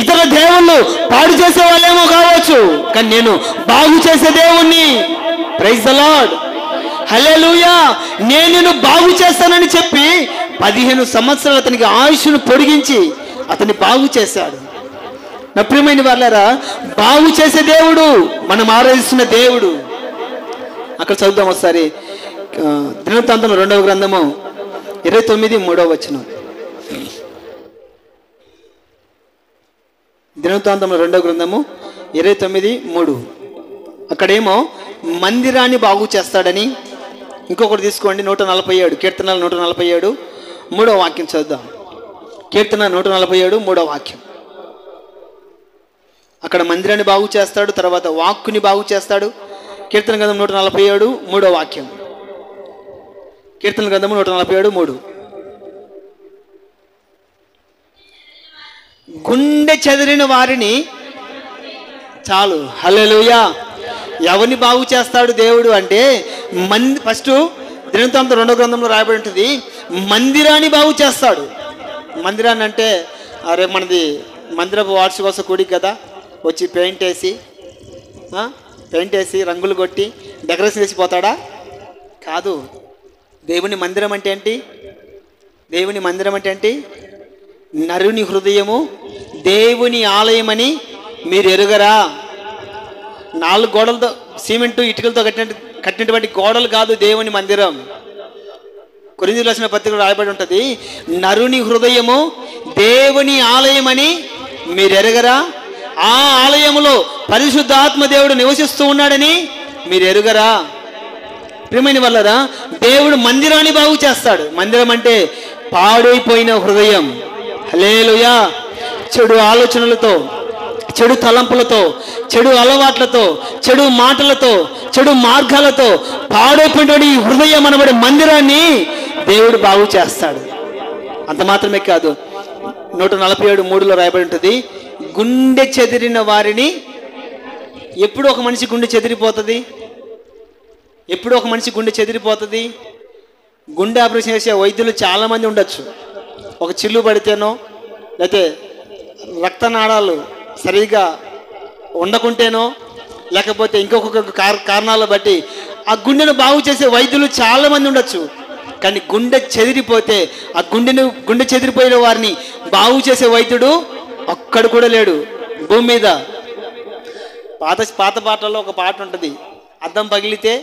ఇతర దేవుళ్ళు పాడు చేసే వాళ్ళేమో కావచ్చు, కానీ నేను బాగు చేసే దేవుణ్ణి. ప్రైజ్ ద లార్డ్, హల్లెలూయా. నేను నిన్ను బాగు చేస్తానని చెప్పి 15 సంవత్సరాలు అతనికి ఆయుష్ను పొడిగించి అతన్ని బాగు చేశాడు. నా ప్రియమైన వాళ్ళారా, బాగు చేసే దేవుడు మనం ఆరాధిస్తున్న దేవుడు. అక్కడ చదువుదాం ఒకసారి. దినవృత్తాంతం 2వ గ్రంథము 29:3 వచనం. దినవృత్తాంతం 2వ గ్రంథము 29:3. అక్కడేమో మందిరాన్ని బాగు చేస్తాడని. ఇంకొకటి తీసుకోండి, 147, కీర్తనలు 147 3వ వాక్యం చదువుదాం. కీర్తన 147 3వ వాక్యం. అక్కడ మందిరాన్ని బాగు చేస్తాడు, తర్వాత వాక్కుని బాగు చేస్తాడు. కీర్తన గ్రంథం 147 3వ వాక్యం. కీర్తన గ్రంథము 147 3. గుండె చెదిరిన వారిని, చాలు, హల్లెలూయా. ఎవరిని బాగు చేస్తాడు దేవుడు అంటే ఫస్ట్ దినవృత్తాంతం 2వ గ్రంథంలో రాయబడి ఉంటుంది, మందిరాన్ని బాగు చేస్తాడు. మందిరాన్ని అంటే రేపు మనది మందిరపు వార్షికోత్సవ కూడిక కదా, వచ్చి పెయింట్ వేసి రంగులు కొట్టి డెకరేషన్ చేసిపోతాడా? కాదు. దేవుని మందిరం అంటే ఏంటి? దేవుని మందిరం అంటే ఏంటి? నరుని హృదయము దేవుని ఆలయమని మీరు ఎరుగరా? 4 గోడలతో, సిమెంటు ఇటుకలతో కట్టినటువంటి గోడలు కాదు దేవుని మందిరం. కొరింథీయులకు రాసిన పత్రికలో రాయబడి ఉంటుంది, నరుని హృదయము దేవుని ఆలయమని మీరు ఎరుగరా? ఆ ఆలయములో పరిశుద్ధాత్మ దేవుడు నివసిస్తూ ఉన్నాడని మీరు ఎరుగరా? ప్రియమైన వాళ్ళరా, దేవుడు మందిరాన్ని బాగు చేస్తాడు. మందిరం అంటే పాడైపోయిన హృదయం. హల్లెలూయా. చెడు ఆలోచనలతో, చెడు తలంపులతో, చెడు అలవాట్లతో, చెడు మాటలతో, చెడు మార్గాలతో పాడైపోయినటువంటి ఈ హృదయం అనబడే మందిరాన్ని దేవుడు బాగు చేస్తాడు. అంత మాత్రమే కాదు, 147:3లో రాయబడి ఉంటుంది, గుండె చెదిరిన వారిని. ఎప్పుడు ఒక మనిషి గుండె చెదిరిపోతుంది? ఎప్పుడు ఒక మనిషి గుండె చెదిరిపోతుంది? గుండె ఆపరేషన్ చేసే వైద్యులు చాలామంది ఉండొచ్చు. ఒక చిల్లు పడితేనో, లేకపోతే రక్తనాళాలు సరిగా ఉండకుంటేనో, లేకపోతే ఇంకొక కారణాలు బట్టి ఆ గుండెను బాగు చేసే వైద్యులు చాలామంది ఉండొచ్చు. కానీ గుండె చెదిరిపోతే ఆ గుండె చెదిరిపోయిన వారిని బాగు చేసే వైద్యుడు ఒక్కడు కూడా లేడు భూమి మీద. పాత పాటల్లో ఒక పాట ఉంటుంది, అద్దం పగిలితే,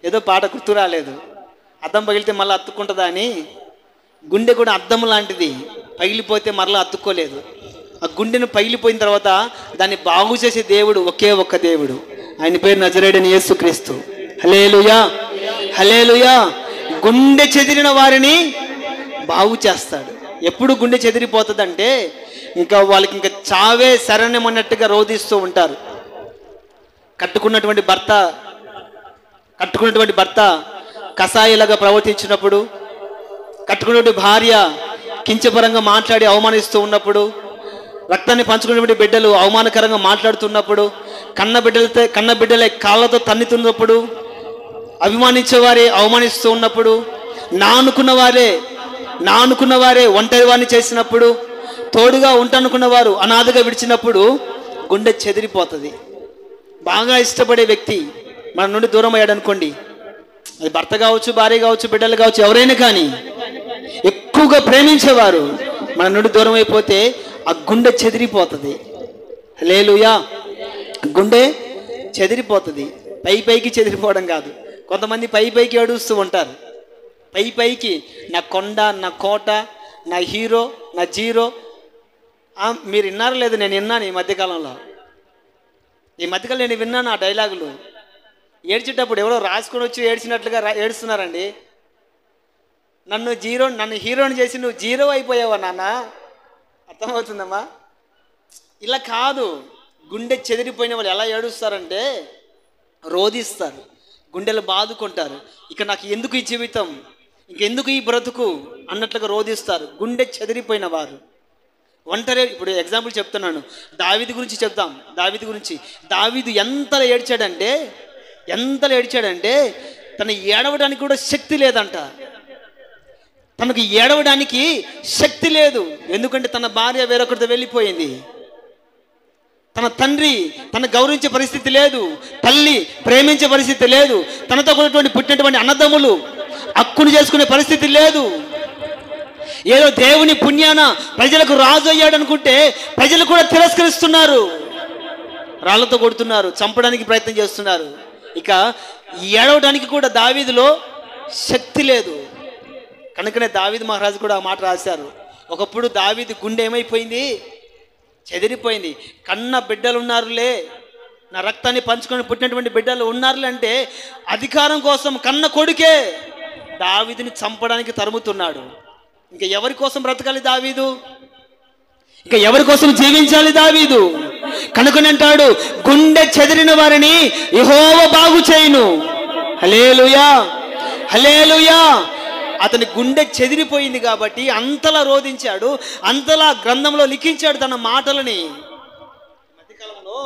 ఏదో పాట గుర్తు రాలేదు, అద్దం పగిలితే మళ్ళీ అతుక్కుంటుందా అని. గుండె కూడా అద్దం లాంటిది, పగిలిపోతే మరలా అతుక్కోలేదు. ఆ గుండెను పగిలిపోయిన తర్వాత దాన్ని బాగు చేసే దేవుడు ఒకే ఒక్క దేవుడు, ఆయన పేరు నజరేయుడైన యేసుక్రీస్తు. హల్లెలూయా, హల్లెలూయా. గుండె చెదిరిన వారిని బాగు చేస్తాడు. ఎప్పుడు గుండె చెదిరిపోతుందంటే ఇంకా వాళ్ళకి ఇంకా చావే శరణ్యమన్నట్టుగా రోధిస్తూ ఉంటారు. కట్టుకున్నటువంటి భర్త కసాయిలాగా ప్రవర్తించినప్పుడు, కట్టుకున్నటువంటి భార్య కించపరంగా మాట్లాడి అవమానిస్తూ ఉన్నప్పుడు, రక్తాన్ని పంచుకున్నటువంటి బిడ్డలు అవమానకరంగా మాట్లాడుతున్నప్పుడు, కన్న బిడ్డలే కాళ్ళతో తన్నుతున్నప్పుడు, అభిమానించేవారే అవమానిస్తూ ఉన్నప్పుడు, నానుకున్న వారే ఒంటరి వారిని చేసినప్పుడు, తోడుగా ఉంటానుకున్న వారు అనాథగా విడిచినప్పుడు గుండె చెదిరిపోతుంది. బాగా ఇష్టపడే వ్యక్తి మన నుండి దూరం అయ్యాడు అనుకోండి, అది భర్త కావచ్చు, భార్య కావచ్చు, బిడ్డలు కావచ్చు, ఎవరైనా కానీ ఎక్కువగా ప్రేమించేవారు మన నుండి దూరం అయిపోతే ఆ గుండె చెదిరిపోతుంది. హల్లెలూయా. గుండె చెదిరిపోతుంది. పైకి చెదిరిపోవడం కాదు. కొంతమంది పైకి ఏడుస్తూ ఉంటారు. పైకి నా కొండ, నా కోట, నా హీరో, నా జీరో. మీరు విన్నారో లేదు, నేను విన్నాను ఈ మధ్యకాలంలో నేను విన్నాను ఆ డైలాగులు. ఏడ్చేటప్పుడు ఎవరో రాసుకొని వచ్చి ఏడ్చినట్లుగా ఏడుస్తున్నారండి. నన్ను హీరోని చేసి నువ్వు జీరో అయిపోయావా నాన్న? అర్థమవుతుందమ్మా? ఇలా కాదు. గుండె చెదిరిపోయిన వాళ్ళు ఎలా ఏడుస్తారంటే రోధిస్తారు, గుండెలు బాదుకుంటారు. ఇక నాకు ఎందుకు ఈ జీవితం, ఇంకెందుకు ఈ బ్రతుకు అన్నట్లుగా రోధిస్తారు. గుండె చెదిరిపోయిన వారు ఒంటరి. ఇప్పుడు ఎగ్జాంపుల్ చెప్తున్నాను, దావీదు గురించి చెప్తాం. దావీదు ఎంతలా ఏడ్చాడంటే తన ఏడవడానికి కూడా శక్తి లేదంట. తనకు ఏడవడానికి శక్తి లేదు. ఎందుకంటే తన భార్య వేరొకరితో వెళ్ళిపోయింది. తన తండ్రి తన గౌరవించే పరిస్థితి లేదు, తల్లి ప్రేమించే పరిస్థితి లేదు, తనతో పుట్టినటువంటి అన్నదమ్ములు హక్కును చేసుకునే పరిస్థితి లేదు. ఏదో దేవుని పుణ్యాన ప్రజలకు రాజు అయ్యాడు అనుకుంటే ప్రజలు కూడా తిరస్కరిస్తున్నారు, రాళ్లతో కొడుతున్నారు, చంపడానికి ప్రయత్నం చేస్తున్నారు. ఇక ఏడవడానికి కూడా దావీదులో శక్తి లేదు. కనుకనే దావీదు మహారాజు కూడా ఆ మాట రాశారు. ఒకప్పుడు దావీదు గుండె ఏమైపోయింది? చెదిరిపోయింది. కన్న బిడ్డలు ఉన్నారులే, నా రక్తాన్ని పంచుకొని పుట్టినటువంటి బిడ్డలు ఉన్నారులే అంటే అధికారం కోసం కన్న కొడుకే దావీదుని చంపడానికి తరుముతున్నాడు. ఇంకా ఎవరి కోసం బ్రతకాలి దావీదు? ఇంకా ఎవరి కోసం జీవించాలి దావీదు? కనుకనే అంటాడు, గుండె చెదిరిన వారిని యెహోవా బాగు చేయును. హల్లెలూయా, హల్లెలూయా. అతని గుండె చెదిరిపోయింది కాబట్టి అంతలా రోధించాడు, అంతలా గ్రంథంలో లిఖించాడు తన మాటలని. మధ్యకాలంలో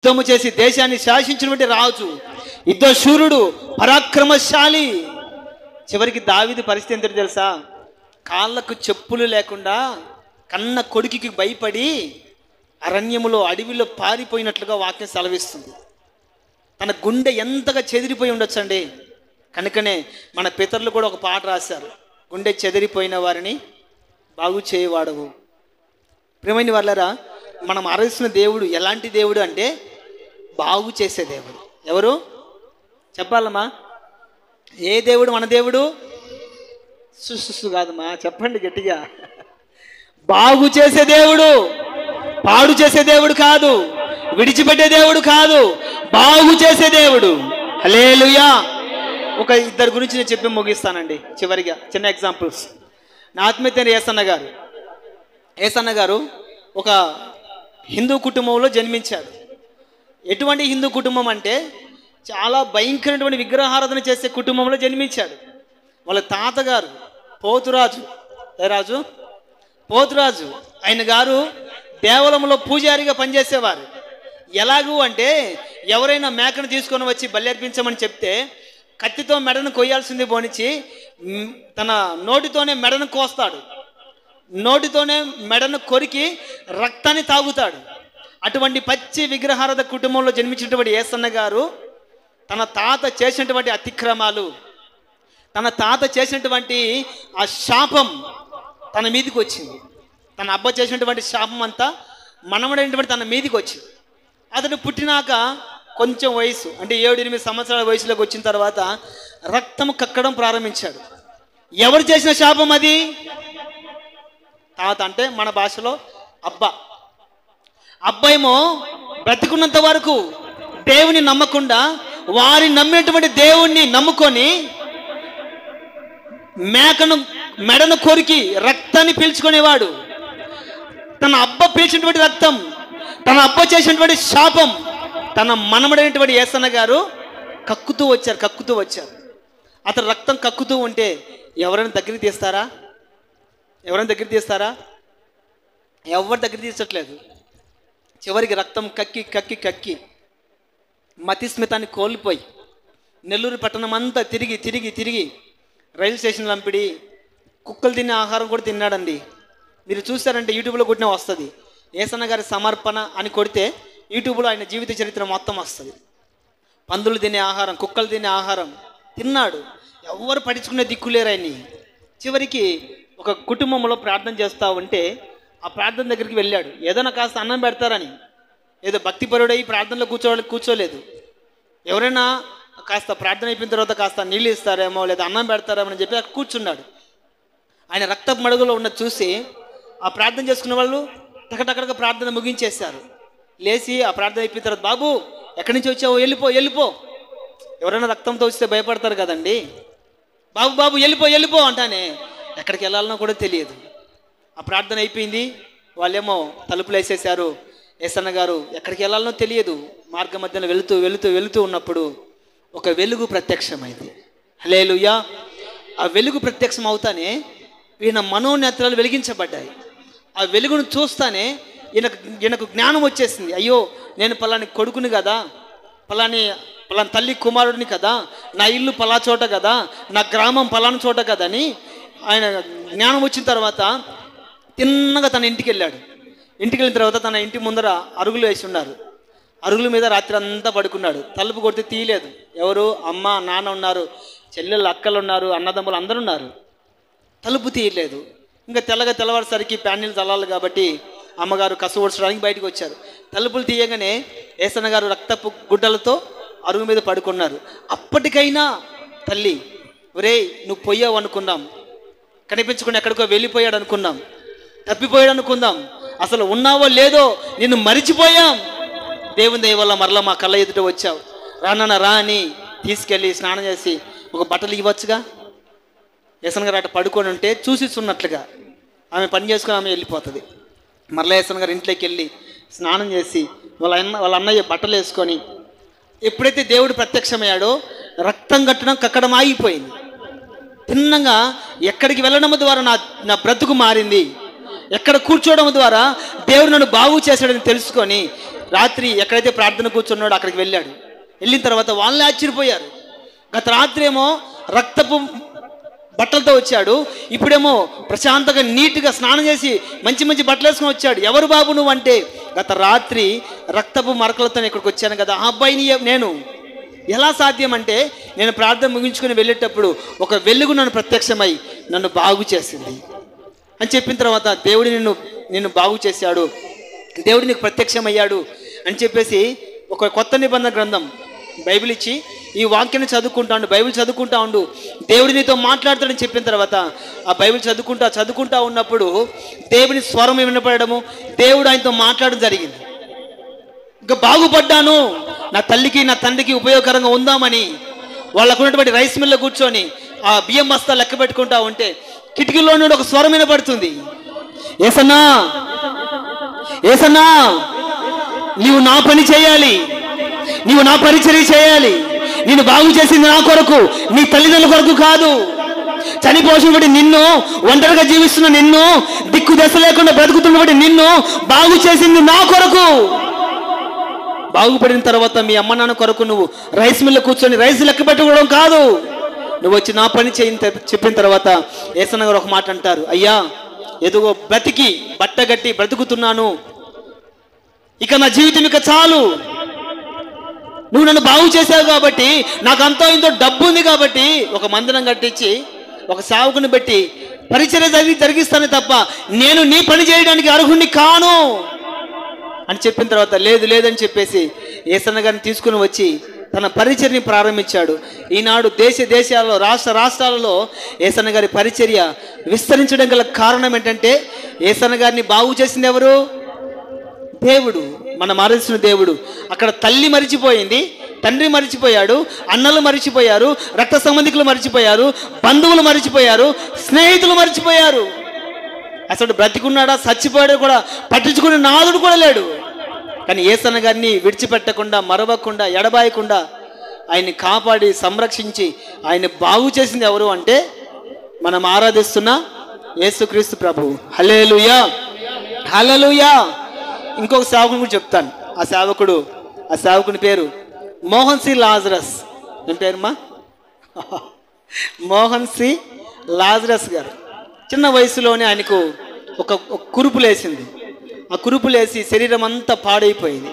యుద్ధము చేసి దేశాన్ని శాసించినటువంటి రాజు, యుద్ధ శూరుడు, పరాక్రమశాలి. చివరికి దావీదు పరిస్థితి ఏంటో తెలుసా? కాళ్ళకు చెప్పులు లేకుండా కన్న కొడుకుకి భయపడి అరణ్యములో అడవిలో పారిపోయినట్లుగా వాక్యం సెలవిస్తుంది. తన గుండె ఎంతగా చెదిరిపోయి ఉండొచ్చండి. కనుకనే మన పితరులు కూడా ఒక పాట రాశారు, గుండె చెదిరిపోయిన వారిని బాగు చేయవాడవు. ప్రియమైన వాళ్ళారా, మనం ఆరాధిస్తున్న దేవుడు ఎలాంటి దేవుడు అంటే బాగు చేసే దేవుడు. ఎవరు చెప్పాలమ్మా? ఏ దేవుడు? మన దేవుడు సుసు కాదమ్మా, చెప్పండి గట్టిగా. బాగు చేసే దేవుడు, పాడు చేసే దేవుడు కాదు, విడిచిపెట్టే దేవుడు కాదు, బాగు చేసే దేవుడు. హల్లెలూయా. ఒక ఇద్దరు గురించి నేను చెప్పి ముగిస్తానండి చివరిగా, చిన్న ఎగ్జాంపుల్స్. నా ఆత్మీయత ఏసన్న గారు ఒక హిందూ కుటుంబంలో జన్మించాడు. ఎటువంటి హిందూ కుటుంబం అంటే చాలా భయంకరమైనటువంటి విగ్రహారాధన చేసే కుటుంబంలో జన్మించాడు. వాళ్ళ తాతగారు పోతురాజు, పోతురాజు ఆయన గారు దేవాలయంలో పూజారిగా పనిచేసేవారు. ఎలాగూ అంటే ఎవరైనా మేకను తీసుకొని వచ్చి బలి అర్పించమని చెప్తే కత్తితో మెడను కొయ్యాల్సింది పోనిచ్చి తన నోటితోనే మెడను కోస్తాడు, నోటితోనే మెడను కొరికి రక్తాన్ని తాగుతాడు. అటువంటి పచ్చి విగ్రహారాధ కుటుంబంలో జన్మించినటువంటి యేసన్న గారు తన తాత చేసినటువంటి అతిక్రమాలు, తన తాత చేసినటువంటి ఆ శాపం తన మీదికి వచ్చింది. తన అబ్బ చేసినటువంటి శాపం అంతా మనవడైనటువంటి తన మీదికి వచ్చింది. అతడు పుట్టినాక కొంచెం వయసు అంటే 7-8 సంవత్సరాల వయసులోకి వచ్చిన తర్వాత రక్తం కక్కడం ప్రారంభించాడు. ఎవరు చేసిన శాపం అది? తాత అంటే మన భాషలో అబ్బా. అబ్బాయేమో బ్రతికున్నంత వరకు దేవుని నమ్మకుండా వారి నమ్మినటువంటి దేవుణ్ణి నమ్ముకొని మేకను మెడను కొరికి రక్తాన్ని పీల్చుకునేవాడు. తన అబ్బ పీల్చినటువంటి రక్తం, తన అబ్బ చేసినటువంటి శాపం తన మనమడైనటువంటి యేసన్న గారు కక్కుతూ వచ్చారు. అతను రక్తం కక్కుతూ ఉంటే ఎవరైనా దగ్గరికి తీస్తారా? ఎవరైనా దగ్గర తీస్తారా? ఎవరు దగ్గర తీర్చట్లేదు. చివరికి రక్తం కక్కి మతిస్మితాన్ని కోల్పోయి నెల్లూరు పట్టణం అంతా తిరిగి రైలు స్టేషన్ లంపిడి కుక్కలు తినే ఆహారం కూడా తిన్నాడండి. మీరు చూస్తారంటే యూట్యూబ్లో కొట్టినా వస్తుంది. యేసన్న గారి సమర్పణ అని కొడితే యూట్యూబ్లో ఆయన జీవిత చరిత్ర మొత్తం వస్తుంది. పందులు తినే ఆహారం, కుక్కలు తినే ఆహారం తిన్నాడు. ఎవరు పట్టించుకునే దిక్కులేరు ఆయన్ని. చివరికి ఒక కుటుంబంలో ప్రార్థన చేస్తూ ఉంటే ఆ ప్రార్థన దగ్గరికి వెళ్ళాడు. ఏదైనా కాస్త అన్నం పెడతారని, ఏదో భక్తిపరుడై ప్రార్థనలో కూర్చోలేదు. ఎవరైనా కాస్త ప్రార్థన అయిపోయిన తర్వాత కాస్త నీళ్ళు ఇస్తారేమో లేదా అన్నం పెడతారేమో అని చెప్పి అక్కడ కూర్చున్నాడు. ఆయన రక్తపు మడుగులో ఉన్నది చూసి ఆ ప్రార్థన చేసుకునే వాళ్ళు టకటకగా ప్రార్థన ముగించేశారు. లేచి ఆ ప్రార్థన అయిపోయిన తర్వాత, బాబు ఎక్కడి నుంచి వచ్చావు? వెళ్ళిపో. ఎవరైనా రక్తంతో వస్తే భయపడతారు కదండి. బాబు వెళ్ళిపో అంటానే ఎక్కడికి వెళ్ళాలనో కూడా తెలియదు. ఆ ప్రార్థన అయిపోయింది. వాళ్ళేమో తలుపులు వేసేసారు. యేసన్న గారు ఎక్కడికి వెళ్ళాలనో తెలియదు. మార్గ మధ్యలో వెళుతూ ఉన్నప్పుడు ఒక వెలుగు ప్రత్యక్షమైంది. హల్లెలూయా. ఆ వెలుగు ప్రత్యక్షం అవుతానే ఈయన మనోనేత్రాలు వెలిగించబడ్డాయి. ఆ వెలుగును చూస్తానే ఈయనకు జ్ఞానం వచ్చేసింది. అయ్యో, నేను పలాని కొడుకుని కదా, పలాని తల్లి కుమారుడిని కదా, నా ఇల్లు పలా చోట కదా, నా గ్రామం పలానా చోట కదా అని ఆయన జ్ఞానం వచ్చిన తర్వాత తిన్నగా తన ఇంటికి వెళ్ళాడు. ఇంటికి వెళ్ళిన తర్వాత తన ఇంటి ముందర అరుగులు వేసి ఉన్నారు. అరుగుల మీద రాత్రి అంతా పడుకున్నాడు. తలుపు కొడితే తీయలేదు. ఎవరు? అమ్మ నాన్న ఉన్నారు, చెల్లెళ్ళు అక్కలు ఉన్నారు, అన్నదమ్ములు అందరూ ఉన్నారు. తలుపు తీయలేదు. ఇంకా తెల్లవారుసరికి ప్యానీలు చల్లాలి కాబట్టి అమ్మగారు కసువడ్చడానికి బయటకు వచ్చారు. తలుపులు తీయగానే యేసన్న గారు రక్తపు గుడ్డలతో అరుగు మీద పడుకున్నారు. అప్పటికైనా తల్లి, ఒరేయ్ నువ్వు పోయావు అనుకున్నాం, కనిపించకుండా ఎక్కడికో వెళ్ళిపోయాడు అనుకున్నాం, తప్పిపోయాడు అనుకుందాం, అసలు ఉన్నావో లేదో నిన్ను మరిచిపోయాం. దేవుని దయ వల్ల మరలా మా కళ్ళ ఎదుట వచ్చావు, రా అని తీసుకెళ్ళి స్నానం చేసి ఒక బట్టలు ఇవ్వచ్చుగా. యేసన్న గారు అటు పడుకొని ఉంటే చూసిస్తున్నట్లుగా ఆమె పని చేసుకుని ఆమె వెళ్ళిపోతుంది. మరలా యేసన్న గారు ఇంట్లోకి వెళ్ళి స్నానం చేసి వాళ్ళ అన్నయ్య బట్టలు వేసుకొని ఎప్పుడైతే దేవుడు ప్రత్యక్షమయ్యాడో రక్తం కక్కడం ఆగిపోయింది. తిన్నంగా ఎక్కడికి వెళ్ళడం ద్వారా నా బ్రతుకు మారింది, ఎక్కడ కూర్చోవడం ద్వారా దేవుడు నన్ను బాగు చేశాడని తెలుసుకొని రాత్రి ఎక్కడైతే ప్రార్థన కూర్చున్నాడో అక్కడికి వెళ్ళాడు. వెళ్ళిన తర్వాత వాళ్ళని ఆశ్చర్యపోయారు. గత రాత్రి ఏమో రక్తపు బట్టలతో వచ్చాడు, ఇప్పుడేమో ప్రశాంతంగా నీట్గా స్నానం చేసి మంచి మంచి బట్టలు వేసుకొని వచ్చాడు. ఎవరు బాబు నువ్వు అంటే, గత రాత్రి రక్తపు మరకలతో ఇక్కడికి వచ్చాను కదా. ఆ అబ్బాయిని నేను ఎలా సాధ్యం అంటే, నేను ప్రార్థన ముగించుకొని వెళ్ళేటప్పుడు ఒక వెలుగు నన్ను ప్రత్యక్షమై నన్ను బాగు చేసింది అని చెప్పిన తర్వాత, దేవుడు నిన్ను బాగు చేశాడు, దేవుడు నీకు ప్రత్యక్షమయ్యాడు అని చెప్పేసి ఒక కొత్త నిబంధన గ్రంథం బైబిల్ ఇచ్చి, ఈ వాక్యాన్ని చదువుకుంటా బైబిల్ చదువుకుంటా ఉండు, దేవుడు నీతో మాట్లాడతాడని చెప్పిన తర్వాత ఆ బైబిల్ చదువుకుంటా ఉన్నప్పుడు దేవుని స్వరం వినపడము, దేవుడు ఆయనతో మాట్లాడడం జరిగింది. ఇంకా బాగుపడ్డాను, నా తల్లికి నా తండ్రికి ఉపయోగకరంగా ఉందామని వాళ్ళకు ఉన్నటువంటి రైస్ మిల్లో కూర్చొని ఆ బియ్యం బస్తా లెక్క పెట్టుకుంటా ఉంటే కిటికీలో నుండి ఒక స్వరం వినపడుతుంది. ఏసన్నా ఏసన్నా, నీవు నా పని చేయాలి, నీవు నా పరిచర్య చేయాలి, నిన్ను బాగు చేసింది నా కొరకు, నీ తల్లిదండ్రుల కొరకు కాదు. చనిపోసినబడి నిన్ను, ఒంటరిగా జీవిస్తున్న నిన్ను, దిక్కు దశ లేకుండా బ్రతుకుతున్నబడి నిన్ను బాగు చేసింది నా కొరకు. బాగుపడిన తర్వాత మీ అమ్మ నాన్న కొరకు నువ్వు రైస్ మిల్లో కూర్చొని రైస్ లెక్క పెట్టుకోవడం కాదు, నువ్వు వచ్చి నా పని చెప్పిన తర్వాత యేసన్న గారు ఒక మాట అంటారు, అయ్యా ఎదుగో బ్రతికి బట్టగట్టి బ్రతుకుతున్నాను, ఇక నా జీవితం ఇక చాలు, నువ్వు నన్ను బాగు చేసావు కాబట్టి, నాకు అంతో ఇంతో డబ్బు ఉంది కాబట్టి ఒక మందిరం కట్టించి ఒక సేవకుని పెట్టి పరిచర్య జరిగిస్తాను తప్ప నేను నీ పని చేయడానికి అర్హుణ్ణి కాను అని చెప్పిన తర్వాత, లేదని చెప్పేసి యేసన్న గారిని తీసుకుని వచ్చి తన పరిచర్యని ప్రారంభించాడు. ఈనాడు దేశాలలో రాష్ట్రాలలో యేసన్న గారి పరిచర్య విస్తరించడం గల కారణం ఏంటంటే, యేసన్న గారిని బాగు చేసింది ఎవరు? దేవుడు, మనం ఆరాధిస్తున్న దేవుడు. అక్కడ తల్లి మరిచిపోయింది, తండ్రి మరిచిపోయాడు, అన్నలు మరిచిపోయారు, రక్త సంబంధికులు మరిచిపోయారు, బంధువులు మరిచిపోయారు, స్నేహితులు మరిచిపోయారు. అసలు బ్రతికున్నాడా చచ్చిపోయాడు కూడా పట్టించుకునే నాదుడు కూడా లేడు. కానీ యేసన్న గారిని విడిచిపెట్టకుండా, మరవకుండా, ఎడబాయకుండా ఆయన్ని కాపాడి సంరక్షించి ఆయన బాగు చేసింది ఎవరు అంటే మనం ఆరాధిస్తున్న యేసుక్రీస్తు ప్రభు. హల్లెలూయా, హల్లెలూయా. ఇంకొక సేవకుని గురించి చెప్తాను. ఆ సేవకుని పేరు మోహన్ సి లాజరస్. ఏం పేరుమా? మోహన్ సి లాజరస్ గారు. చిన్న వయసులోనే ఆయనకు ఒక కురుపులేసింది. ఆ కురుపులేసి శరీరం అంతా పాడైపోయింది.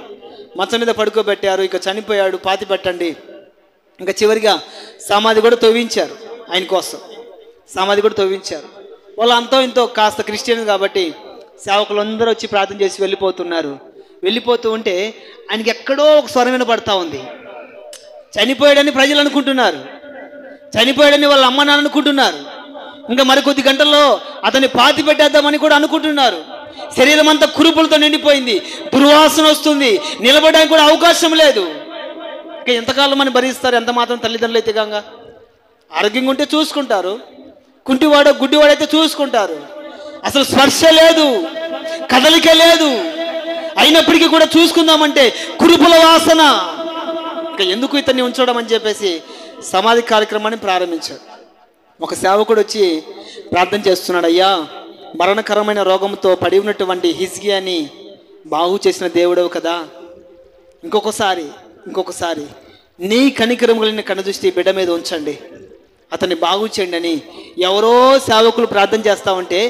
మంచం మీద పడుకోబెట్టారు. ఇక చనిపోయాడు, పాతి పెట్టండి. ఇంకా చివరిగా సమాధి కూడా తవ్వించారు ఆయన కోసం. సమాధి కూడా తవ్వించారు. వాళ్ళు అంతో ఇంతో కాస్త క్రిస్టియన్ కాబట్టి సేవకులందరూ వచ్చి ప్రార్థన చేసి వెళ్ళిపోతున్నారు. వెళ్ళిపోతూ ఉంటే ఆయనకి ఎక్కడో ఒక స్వరం వినపడతా ఉంది. చనిపోయాడని ప్రజలు అనుకుంటున్నారు, చనిపోయాడని వాళ్ళ అమ్మ నాన్న అనుకుంటున్నారు. ఇంకా మరికొద్ది గంటల్లో అతన్ని పాతి పెట్టేద్దామని కూడా అనుకుంటున్నారు. శరీరం అంతా కురుపులతో నిండిపోయింది, దుర్వాసన వస్తుంది, నిలబడడానికి కూడా అవకాశం లేదు. ఇంకా ఎంతకాలం అని భరిస్తారు? ఎంత మాత్రం తల్లిదండ్రులు అయితే కాగా ఆరోగ్యంగా ఉంటే చూసుకుంటారు, గుడ్డివాడైతే చూసుకుంటారు. అసలు స్పర్శ లేదు, కదలిక లేదు. అయినప్పటికీ కూడా చూసుకుందామంటే కురుపుల వాసన. ఇంకా ఎందుకు ఇతన్ని ఉంచడం అని చెప్పేసి సమాధి కార్యక్రమాన్ని ప్రారంభించాడు. ఒక సేవకుడు వచ్చి ప్రార్థన చేస్తున్నాడు, అయ్యా మరణకరమైన రోగంతో పడి ఉన్నటువంటి హిజ్కియాని బాగు చేసిన దేవుడవు కదా, ఇంకొకసారి నీ కనికరం కలిగిన కనుదృష్టి బిడ్డ మీద ఉంచండి, అతన్ని బాగు చేయండి అని ఎవరో సేవకులు ప్రార్థన చేస్తూ ఉంటే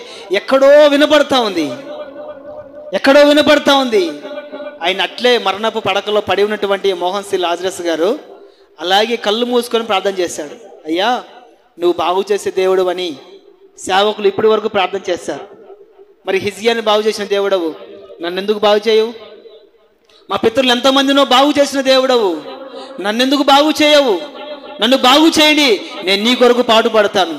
ఎక్కడో వినపడతా ఉంది. ఆయన అట్లే మరణపు పడకలో పడి ఉన్నటువంటి మోహన్ సి లాజరస్ గారు అలాగే కళ్ళు మూసుకొని ప్రార్థన చేశాడు. అయ్యా నువ్వు బాగు చేసే దేవుడు అని సేవకులు ఇప్పటి వరకు ప్రార్థన చేశారు. మరి హిజ్కియాని బాగు చేసిన దేవుడవు, నన్ను ఎందుకు బాగు చేయవు? మా పితరులు ఎంతమందినో బాగు చేసిన దేవుడవు, నన్నెందుకు బాగు చేయవు? నన్ను బాగు చేయండి, నేను నీ కొరకు పాటుపడతాను.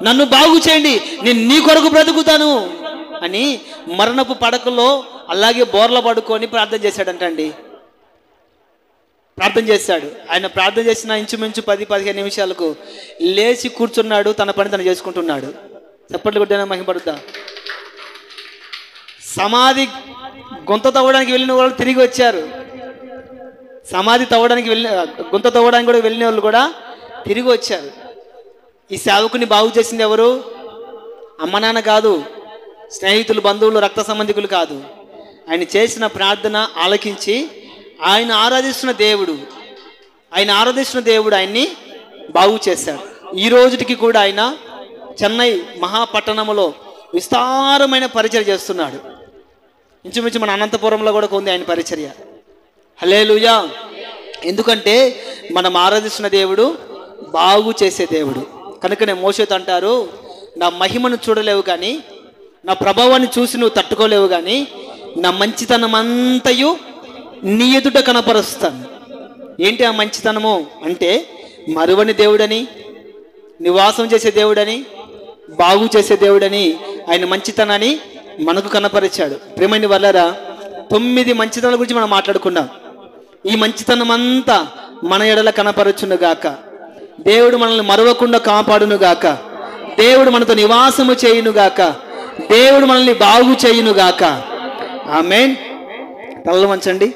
నన్ను బాగు చేయండి, నేను నీ కొరకు బ్రతుకుతాను అని మరణపు పడకలో అలాగే బోర్ల పడుకొని ప్రార్థన చేశాడంటండి. ప్రార్థన చేశాడు. ఆయన ప్రార్థన చేసిన ఇంచుమించు 10-15 నిమిషాలకు లేచి కూర్చున్నాడు, తన పని తను చేసుకుంటున్నాడు. చప్పట్లు కొట్టినా మహిమపడుద్దా? సమాధి గుంత తవ్వడానికి వెళ్ళిన వాళ్ళు తిరిగి వచ్చారు. గుంత తవ్వడానికి కూడా వెళ్ళిన వాళ్ళు కూడా తిరిగి వచ్చారు. ఈ సేవకుని బాగు చేసింది ఎవరు? అమ్మ నాన్న కాదు, స్నేహితులు, బంధువులు, రక్త సంబంధికులు కాదు. ఆయన చేసిన ప్రార్థన ఆలకించి ఆయన ఆరాధిస్తున్న దేవుడు ఆయన్ని బాగు చేశాడు. ఈ రోజుకి కూడా ఆయన చెన్నై మహాపట్టణంలో విస్తారమైన పరిచర్య చేస్తున్నాడు. ఇంచుమించు మన అనంతపురంలో కూడా ఉంది ఆయన పరిచర్య. హల్లెలూయా. ఎందుకంటే మనం ఆరాధిస్తున్న దేవుడు బాగు చేసే దేవుడు. కనుకనే మోషేతో అంటారు, నా మహిమను చూడలేవు కానీ, నా ప్రభావాన్ని చూసి నువ్వు తట్టుకోలేవు కానీ, నా మంచితనం అంతయు నీ ఎదుట కనపరుస్తాను. ఏంటి ఆ మంచితనము అంటే, మరువని దేవుడని, నివాసం చేసే దేవుడని, బాగు చేసే దేవుడని ఆయన మంచితనాన్ని మనకు కనపరిచాడు. ప్రియమైన వాళ్ళారా, 9 మంచితనాల గురించి మనం మాట్లాడుకున్నాం. ఈ మంచితనం అంతా మన ఎడల కనపరచును గాక. దేవుడు మనల్ని మరవకుండా కాపాడును గాక. దేవుడు మనతో నివాసము చేయును గాక. దేవుడు మనల్ని బాగు చేయును గాక. ఆమేన్. తలలు వంచండి.